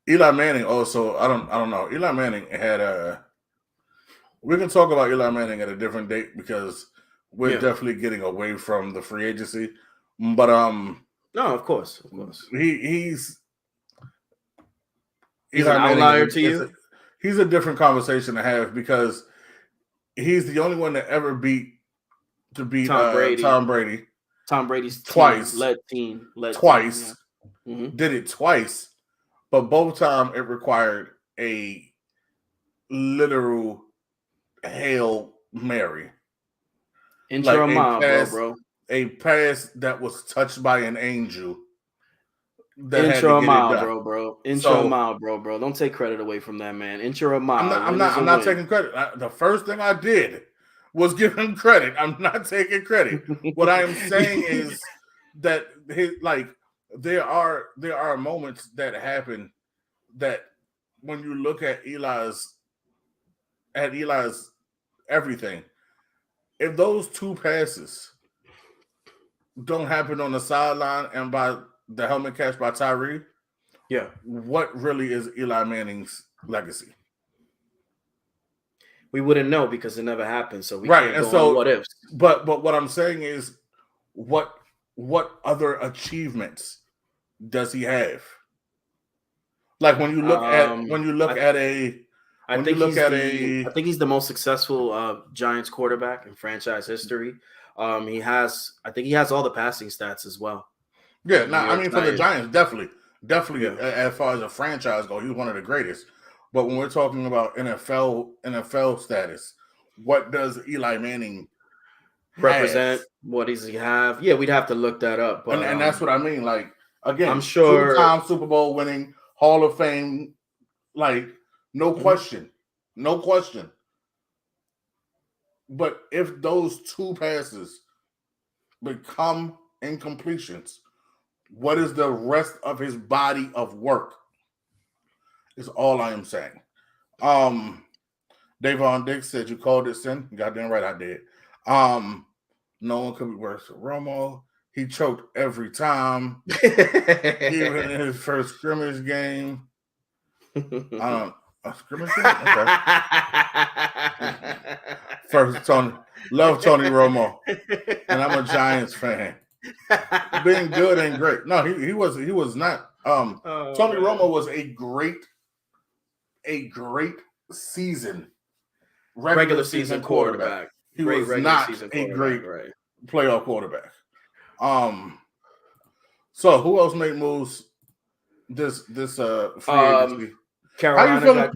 Eli Manning also, I don't know. Eli Manning had we can talk about Eli Manning at a different date because we're definitely getting away from the free agency. But no, of course. He's an outlier to you. He's a different conversation to have because he's the only one that ever beat Tom Brady. Tom Brady's twice. Led team. Twice. Yeah. Mm-hmm. Did it twice, but both times it required a literal Hail Mary. Bro. A pass that was touched by an angel. Intro mile, bro. Bro. Don't take credit away from that, man. Intro mile. I'm not taking credit. The first thing I did was give him credit. I'm not taking credit. What I am saying is that there are moments that happen that when you look at Eli's everything, if those two passes don't happen on the sideline and by the helmet catch by Tyree, what really is Eli Manning's legacy? We wouldn't know because it never happened, so we can't go on what ifs. But what I'm saying is, what other achievements does he have? Like when you look I think he's the most successful Giants quarterback in franchise history. I think he has all the passing stats as well. Yeah, for the Giants, definitely. Yeah. As far as a franchise goes, he's one of the greatest. But when we're talking about NFL status, what does Eli Manning represent? What does he have? Yeah, we'd have to look that up. But, and that's what I mean. Like, again, I'm sure 2-time Super Bowl winning, Hall of Fame, like, no question. No question. But if those two passes become incompletions, what is the rest of his body of work? Is all I am saying. Davon Dix said you called it sin. Goddamn right I did. No one could be worse than Romo. He choked every time. Even in his first scrimmage game. A scrimmage game? Okay. First Tony. Love Tony Romo. And I'm a Giants fan. Being good ain't great. No, he was not. Tony Romo was a great season regular season quarterback. He was not a great playoff quarterback. So who else made moves this free agency? Carolina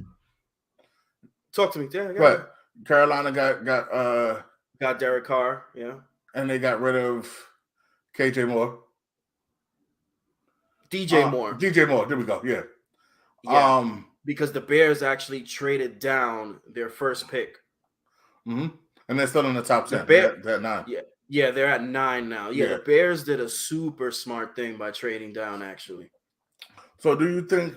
talk to me. Yeah, Carolina got Derek Carr, yeah. And they got rid of KJ Moore. DJ Moore. There we go. Yeah. Because the Bears actually traded down their first pick. Mm-hmm. And they're still in the top 10. They're at 9. Yeah, they're at 9 now. Yeah, the Bears did a super smart thing by trading down, actually. So do you think,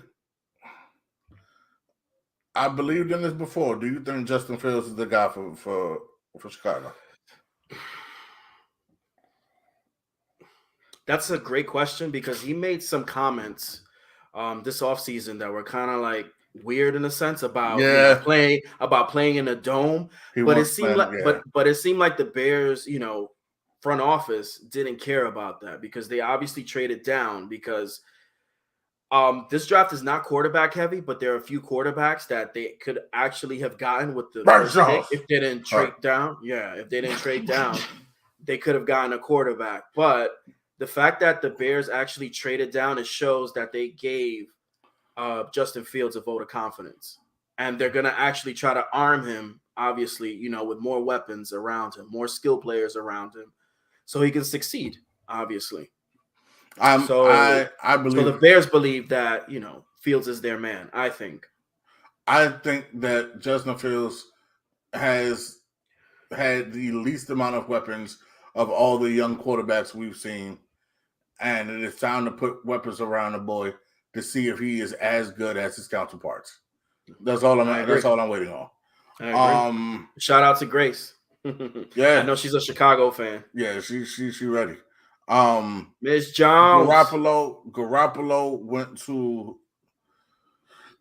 I believed in this before, do you think Justin Fields is the guy for Chicago? That's a great question because he made some comments this offseason that were kind of like weird in a sense about playing in a dome. But it seemed like the Bears, front office didn't care about that because they obviously traded down because this draft is not quarterback heavy, but there are a few quarterbacks that they could actually have gotten with the first pick if they didn't trade down. Yeah, if they didn't trade down, they could have gotten a quarterback. But the fact that the Bears actually traded down, it shows that they gave Justin Fields a vote of confidence. And they're going to actually try to arm him, obviously, with more weapons around him, more skill players around him, so he can succeed, obviously. I believe. So the Bears believe that, Fields is their man, I think. I think that Justin Fields has had the least amount of weapons of all the young quarterbacks we've seen. And it is time to put weapons around the boy to see if he is as good as his counterparts. That's all I'm waiting on. Shout out to Grace. Yeah. I know she's a Chicago fan. Yeah, she ready. Miss Jones. Garoppolo went to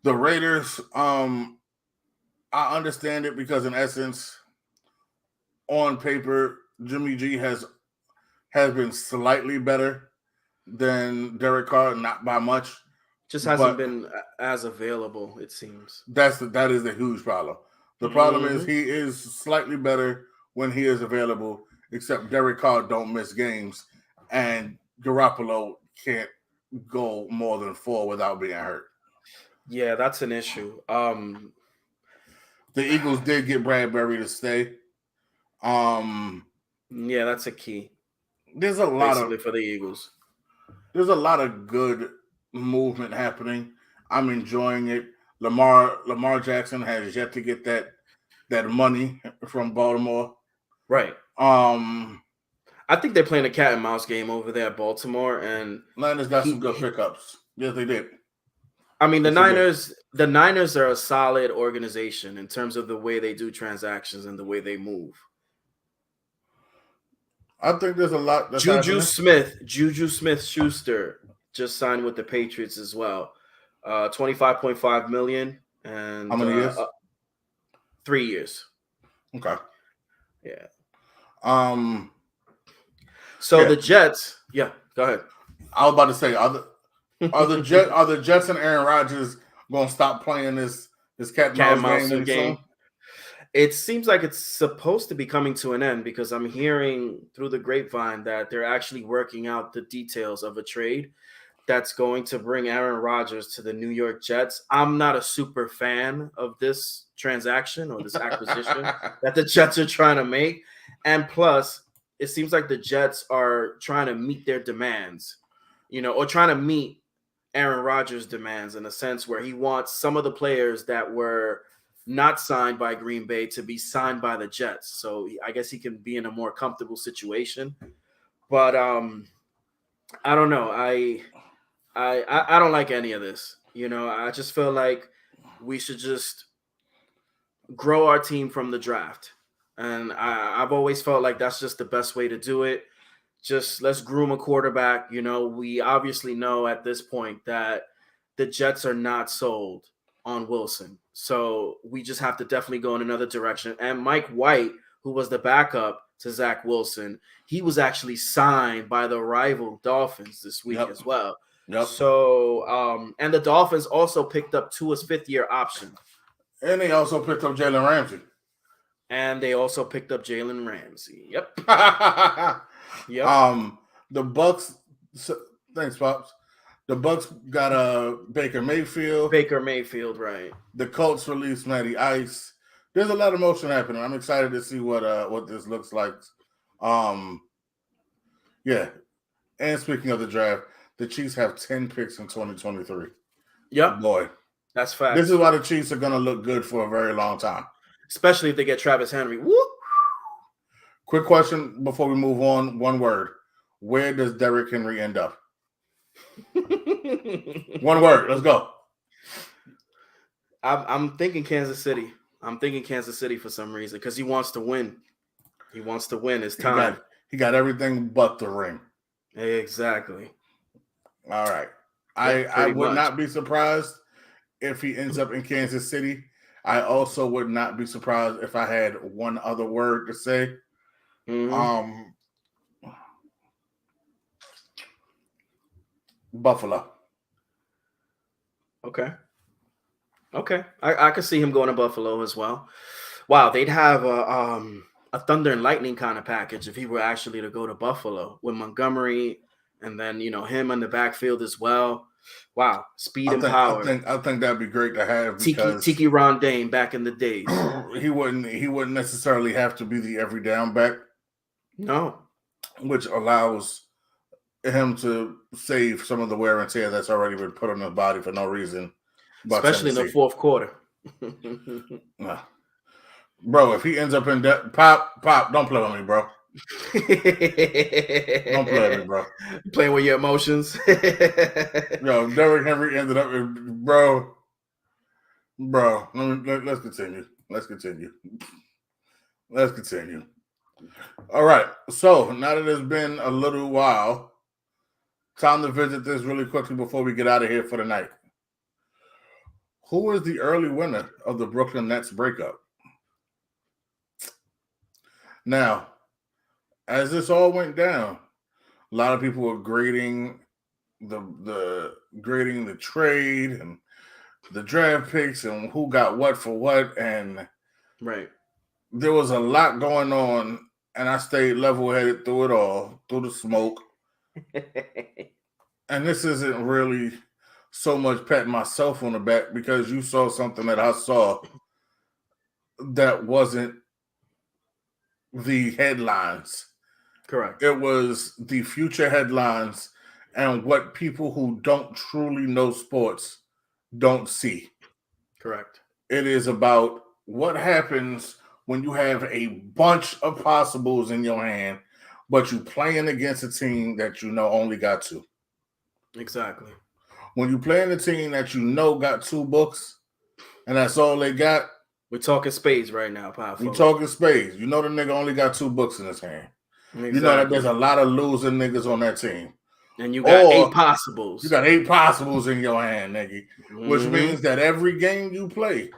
the Raiders. I understand it because in essence, on paper, Jimmy G has been slightly better than Derek Carr, not by much. Just hasn't been as available, it seems. That is a huge problem. The problem is he is slightly better when he is available, except Derek Carr don't miss games, and Garoppolo can't go more than 4 without being hurt. Yeah, that's an issue. The Eagles did get Bradbury to stay. Yeah, that's a key. There's a lot for the Eagles. There's a lot of good movement happening. I'm enjoying it. Lamar Jackson has yet to get that money from Baltimore. Right. I think they're playing a cat and mouse game over there at Baltimore, and Niners got some good pickups. Yes, they did. I mean, the Niners The Niners are a solid organization in terms of the way they do transactions and the way they move. I think there's a lot that's Juju Smith-Schuster just signed with the Patriots as well. $25.5 million. And how many years? 3 years. Okay. Yeah. So the Jets, go ahead. I was about to say, are the Jets and Aaron Rodgers gonna stop playing this cat and mouse game? It seems like it's supposed to be coming to an end because I'm hearing through the grapevine that they're actually working out the details of a trade that's going to bring Aaron Rodgers to the New York Jets. I'm not a super fan of this transaction or this acquisition that the Jets are trying to make. And plus, it seems like the Jets are trying to meet their demands, or trying to meet Aaron Rodgers' demands in a sense where he wants some of the players that were not signed by Green Bay to be signed by the Jets. So I guess he can be in a more comfortable situation. But I don't know. I don't like any of this. I just feel like we should just grow our team from the draft. And I've always felt like that's just the best way to do it. Just let's groom a quarterback. We obviously know at this point that the Jets are not sold on Wilson. So we just have to definitely go in another direction. And Mike White, who was the backup to Zach Wilson, he was actually signed by the rival Dolphins this week as well. Yep. So, and the Dolphins also picked up Tua's fifth-year option. And they also picked up Jalen Ramsey. Yep. Yep. The Bucks. Thanks, Pops. The Bucks got Baker Mayfield. Right. The Colts released Matty Ice. There's a lot of motion happening. I'm excited to see what this looks like. Yeah. And speaking of the draft, the Chiefs have 10 picks in 2023. Yep. Boy. That's fact. This is why the Chiefs are going to look good for a very long time. Especially if they get Travis Henry. Whoop. Quick question before we move on. One word. Where does Derrick Henry end up? One word. Let's go. I'm thinking Kansas City. I'm thinking Kansas City for some reason because he wants to win. He wants to win. It's time. He got everything but the ring. Exactly. All right. I would not be surprised if he ends up in Kansas City. I also would not be surprised if I had one other word to say. Mm-hmm. Buffalo. Okay. I could see him going to Buffalo as well. Wow, they'd have a thunder and lightning kind of package if he were actually to go to Buffalo with Montgomery and then him in the backfield as well. Wow, speed and power. I think that'd be great to have. Tiki Rondane back in the days. He wouldn't necessarily have to be the every down back. No, which allows him to save some of the wear and tear that's already been put on his body for no reason. Especially in the fourth quarter. Bro, if he ends up in that, Pop, don't play with me, bro. Don't play with me, bro. Playing with your emotions. Yo, Derrick Henry ended up in, bro. Let's continue. All right. So now that it's been a little while, time to visit this really quickly before we get out of here for the night. Who is the early winner of the Brooklyn Nets breakup? Now, as this all went down, a lot of people were grading the trade and the draft picks and who got what for what, and right. There was a lot going on, and I stayed level-headed through it all, through the smoke. And this isn't really so much patting myself on the back because you saw something that I saw that wasn't the headlines. Correct. It was the future headlines and what people who don't truly know sports don't see. Correct. It is about what happens when you have a bunch of possibles in your hand, but you're playing against a team that only got two. Exactly. When you play in a team that got two books, and that's all they got. We're talking spades right now, Pop. We talking spades. You know the nigga only got 2 books in his hand. Exactly. You know that there's a lot of losing niggas on that team. And you got 8 possibles. You got 8 possibles in your hand, nigga. Which means that every game you play,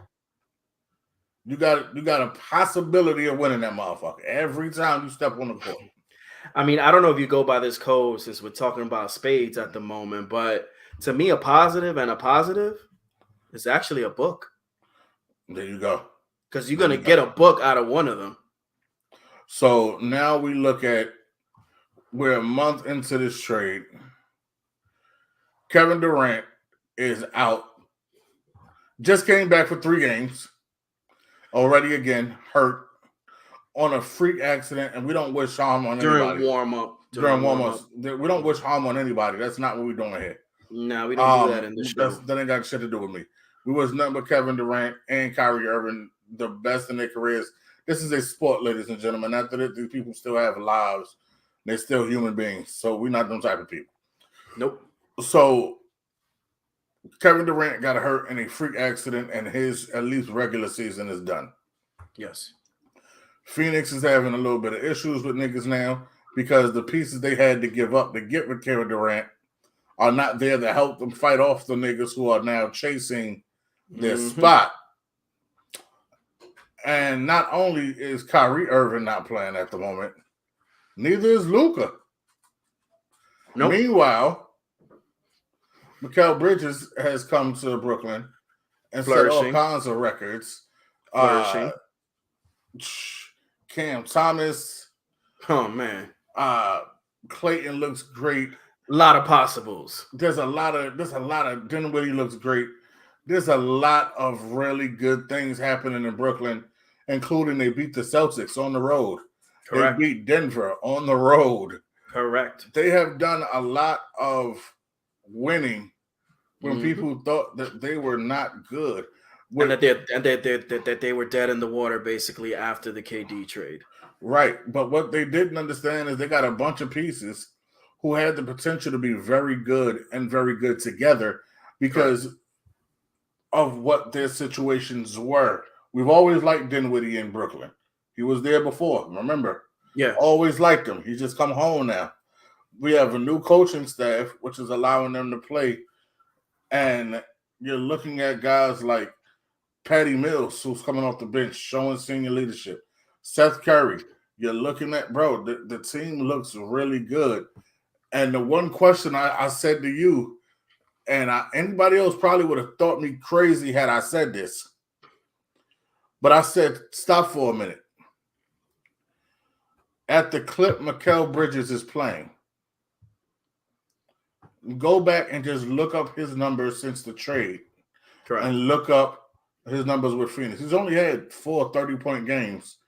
you got a possibility of winning that motherfucker every time you step on the court. I mean, I don't know if you go by this code since we're talking about spades at the moment, but to me, a positive is actually a book. There you go. Because you're going to get a book out of one of them. So now we look at, we're a month into this trade. Kevin Durant is out. Just came back for 3 games. Already again, hurt on a freak accident, and we don't wish harm on anybody. During warm-ups. We don't wish harm on anybody. That's not what we're doing here. No, we don't do that in the show. That ain't got shit to do with me. We wish nothing but Kevin Durant and Kyrie Irving the best in their careers. This is a sport, ladies and gentlemen. After that, these people still have lives. They're still human beings. So we're not those type of people. Nope. So Kevin Durant got hurt in a freak accident, and his at least regular season is done. Yes. Phoenix is having a little bit of issues with niggas now because the pieces they had to give up to get with Kevin Durant are not there to help them fight off the niggas who are now chasing their spot. And not only is Kyrie Irving not playing at the moment, neither is Luka. Nope. Meanwhile, Mikal Bridges has come to Brooklyn and set all kinds of records. Cam Thomas. Oh, man. Clayton looks great. A lot of possibles. There's a lot of Dinwiddie looks great. There's a lot of really good things happening in Brooklyn, including they beat the Celtics on the road. Correct. They beat Denver on the road. Correct. They have done a lot of winning when people thought that they were not good. And that they were dead in the water basically after the KD trade. Right. But what they didn't understand is they got a bunch of pieces who had the potential to be very good and very good together because of what their situations were. We've always liked Dinwiddie in Brooklyn. He was there before, remember? Yeah. Always liked him. He's just come home now. We have a new coaching staff, which is allowing them to play. And you're looking at guys like Patty Mills, who's coming off the bench, showing senior leadership. Seth Curry. You're looking at, bro, the team looks really good. And the one question I said to you, and anybody else probably would have thought me crazy had I said this, but I said, stop for a minute. At the clip Mikal Bridges is playing, go back and just look up his numbers since the trade. Correct. And look up his numbers with Phoenix. He's only had 4 30-point games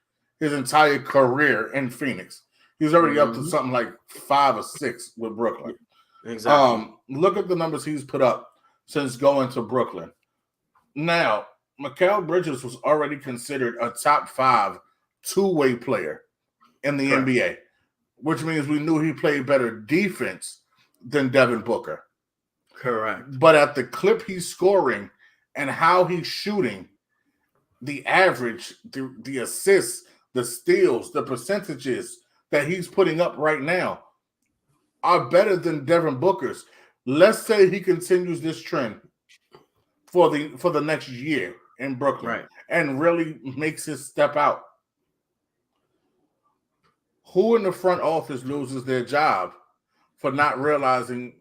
his entire career in Phoenix. He's already up to something like 5 or 6 with Brooklyn. Exactly. Look at the numbers he's put up since going to Brooklyn. Now, Mikal Bridges was already considered a top 5 two-way player in the NBA, which means we knew he played better defense than Devin Booker. Correct. But at the clip he's scoring and how he's shooting, the average, the assists, the steals, the percentages that he's putting up right now are better than Devin Booker's. Let's say he continues this trend for the next year in Brooklyn and really makes his step out. Who in the front office loses their job for not realizing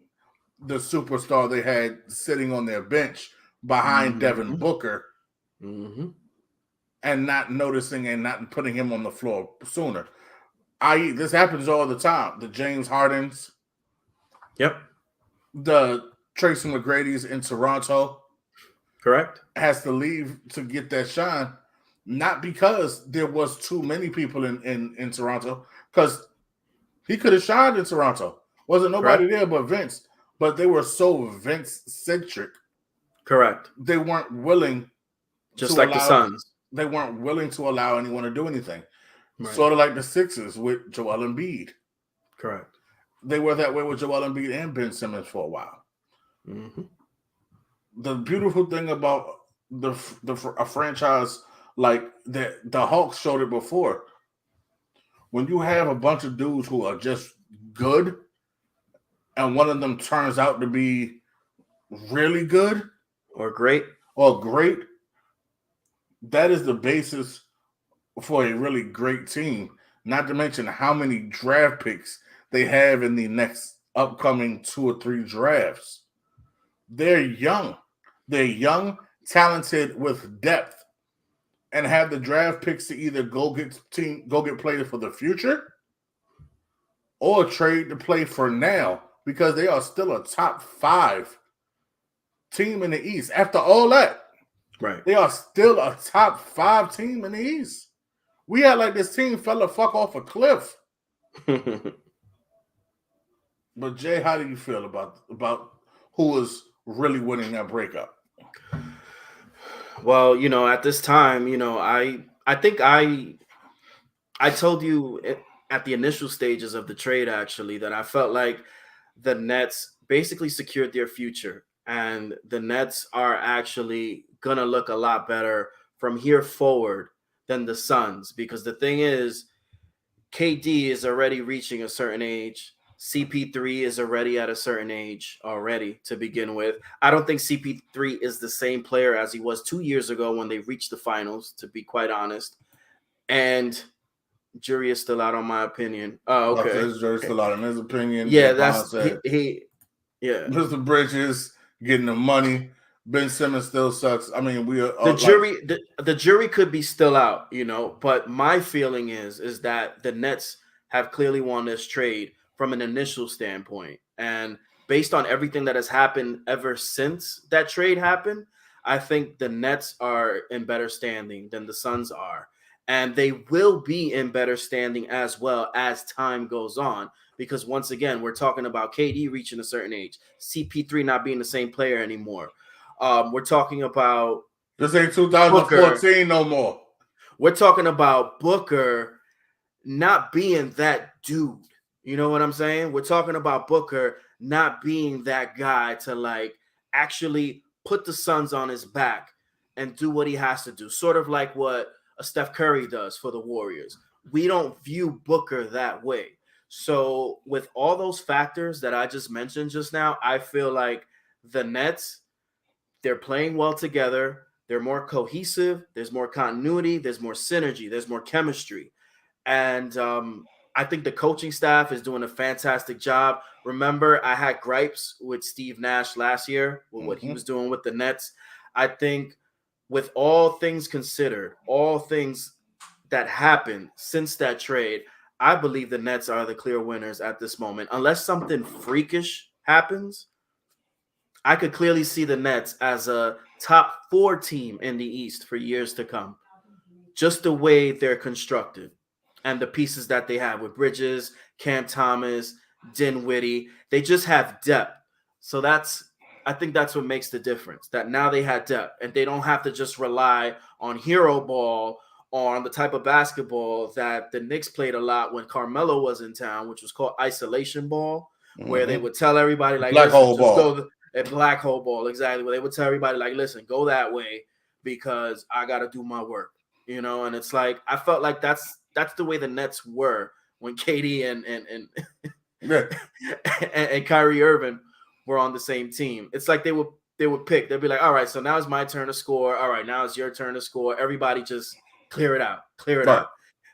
the superstar they had sitting on their bench behind Devin Booker and not noticing and not putting him on the floor sooner? I.e., this happens all the time. The James Hardens. Yep. The Tracy McGrady's in Toronto. Correct. Has to leave to get that shine. Not because there was too many people in Toronto, because he could have shined in Toronto. Wasn't nobody there but Vince. But they were so Vince-centric. Correct. They weren't willing just like the Suns. They weren't willing to allow anyone to do anything. Sort of like the Sixers with Joel Embiid. Correct. They were that way with Joel Embiid and Ben Simmons for a while. The beautiful thing about a franchise like that. The Hawks showed it before. When you have a bunch of dudes who are just good, and one of them turns out to be really good or great, that is the basis for a really great team. Not to mention how many draft picks they have in the next upcoming 2 or 3 drafts. They're young, talented with depth, and have the draft picks to either go get players for the future or trade to play for now, because they are still a top 5 team in the East. After all that, right? They are still a top 5 team in the East. We had like this team fell the fuck off a cliff. But Jay, how do you feel about who is really winning that breakup? Well, at this time, I think I told you at the initial stages of the trade, actually, that I felt like the Nets basically secured their future, and the Nets are actually gonna look a lot better from here forward than the Suns, because the thing is, KD is already reaching a certain age. CP3 is already at a certain age already to begin with. I don't think CP3 is the same player as he was 2 years ago when they reached the finals, to be quite honest. And jury is still out on my opinion. Oh, okay. Jury's still out on his opinion. Yeah, that's he. Yeah, Mr. Bridges getting the money. Ben Simmons still sucks. I mean, we are the jury could be still out, but my feeling is that the Nets have clearly won this trade from an initial standpoint, and based on everything that has happened ever since that trade happened, I think the Nets are in better standing than the Suns are, and they will be in better standing as well as time goes on, because once again, we're talking about KD reaching a certain age, CP3 not being the same player anymore. We're talking about this ain't 2014 no more. We're talking about Booker not being that dude. You know what I'm saying? We're talking about Booker not being that guy to like actually put the Suns on his back and do what he has to do. Sort of like what a Steph Curry does for the Warriors. We don't view Booker that way. So with all those factors that I just mentioned just now, I feel like the Nets, they're playing well together. They're more cohesive. There's more continuity. There's more synergy. There's more chemistry. And I think the coaching staff is doing a fantastic job. Remember, I had gripes with Steve Nash last year with what he was doing with the Nets. I think with all things considered, all things that happened since that trade, I believe the Nets are the clear winners at this moment. Unless something freakish happens, I could clearly see the Nets as a top 4 team in the East for years to come. Just the way they're constructed and the pieces that they have with Bridges, Cam Thomas, Dinwiddie. They just have depth. So I think that's what makes the difference, that now they had depth and they don't have to just rely on hero ball or on the type of basketball that the Knicks played a lot when Carmelo was in town, which was called isolation ball, where they would tell everybody like, black hole ball. A black hole ball, exactly. Where they would tell everybody like, listen, go that way because I got to do my work, And it's like I felt like that's the way the Nets were when KD and Kyrie Irving were on the same team. It's like they would pick. They'd be like, all right, so now it's my turn to score. All right, now it's your turn to score. Everybody just clear it out.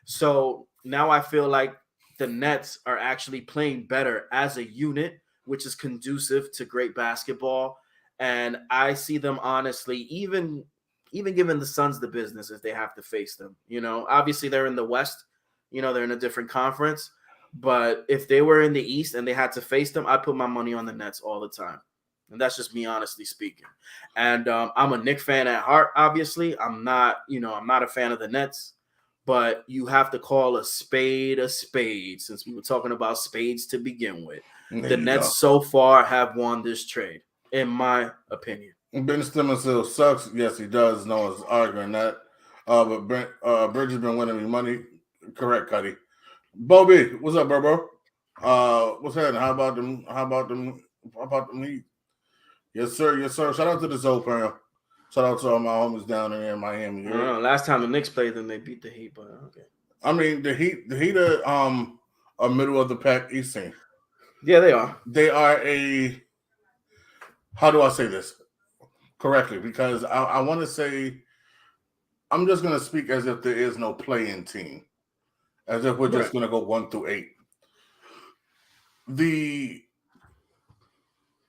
So now I feel like the Nets are actually playing better as a unit, which is conducive to great basketball. And I see them honestly, even giving the Suns the business if they have to face them. Obviously they're in the West, they're in a different conference. But if they were in the East and they had to face them, I put my money on the Nets all the time. And that's just me honestly speaking. And I'm a Knicks fan at heart, obviously. I'm not a fan of the Nets. But you have to call a spade, since we were talking about spades to begin with. The Nets so far have won this trade, in my opinion. Ben Simmons still sucks. Yes, he does. No one's arguing that. But Bridges been winning me money. Correct, Cuddy. Bobby, what's up, bro? What's happening? How about them? Yes, sir. Shout out to the Soul Fam. Shout out to all my homies down there in Miami. I don't know. Last time the Knicks played them, they beat the Heat, but okay. I mean, the Heat are a middle of the pack East team. Yeah, they are. They are a. How do I say this correctly? Because I want to say, I'm just going to speak as if there is no play-in team, as if we're just going to go 1 through 8.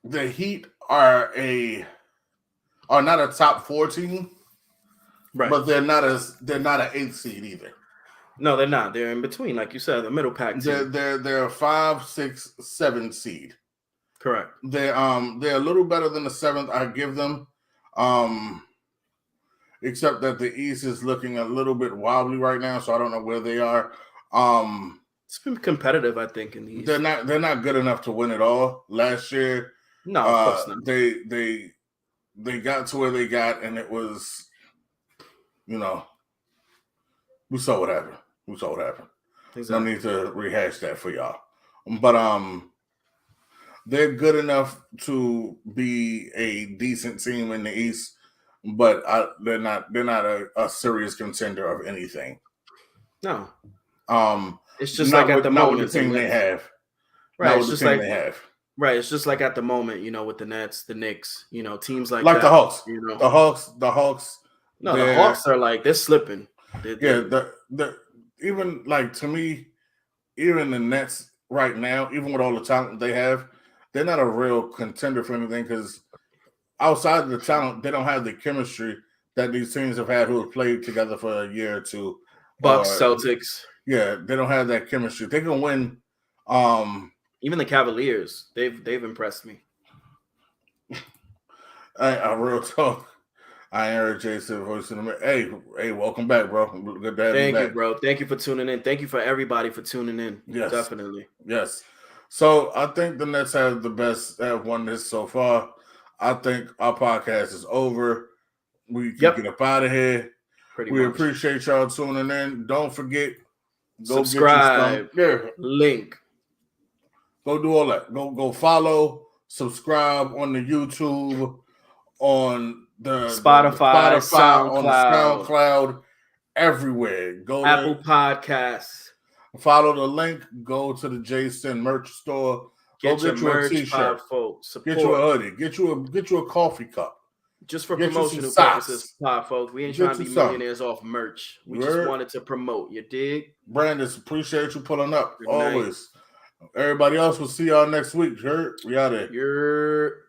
The Heat are not a top 4 team, right? But they're not an 8th seed either. No, they're not. They're in between, like you said, the middle pack team. They're a 5, 6, 7 seed. Correct. They're a little better than the 7th. I give them, except that the East is looking a little bit wobbly right now, so I don't know where they are. It's been competitive, I think, in the East. They're not good enough to win it all. Last year, no, of course not. They got to where they got, and it was, we saw what happened. Exactly. No need to rehash that for y'all. But they're good enough to be a decent team in the East, but they're not a serious contender of anything. No. It's just like at the moment with the team they have. Right. It's just like they have. Right. It's just like at the moment, with the Nets, the Knicks, teams like that. The Hawks. The Hawks. No, the Hawks are like they're slipping. Even like to me, even the Nets right now, even with all the talent they have, they're not a real contender for anything because outside of the talent, they don't have the chemistry that these teams have had who have played together for a year or two. Bucks, Celtics. Yeah, they don't have that chemistry. They can win. Even the Cavaliers, they've impressed me. I real talk. I Eric Jason, voice in the Hey, welcome back, bro. Good to have you back. Thank you, bro. Thank you for tuning in. Thank you for everybody for tuning in. Yes, definitely. Yes. So I think the Nets have won this so far. I think our podcast is over. We can get up out of here. We appreciate y'all tuning in. Don't forget, go subscribe. Link. Go do all that. Go follow, subscribe on the YouTube, on the Spotify, SoundCloud. On the SoundCloud, everywhere. Go Apple Podcasts. Follow the link. Go to the Jason merch store. Get your merch, a t-shirt. Folks. Get you a hoodie. Get you a coffee cup. Just for promotional purposes, folks. We ain't trying to be millionaires off merch. We just wanted to promote. You dig? Brandon, appreciate you pulling up. Always. Everybody else, we'll see y'all next week. Heard? We out of here.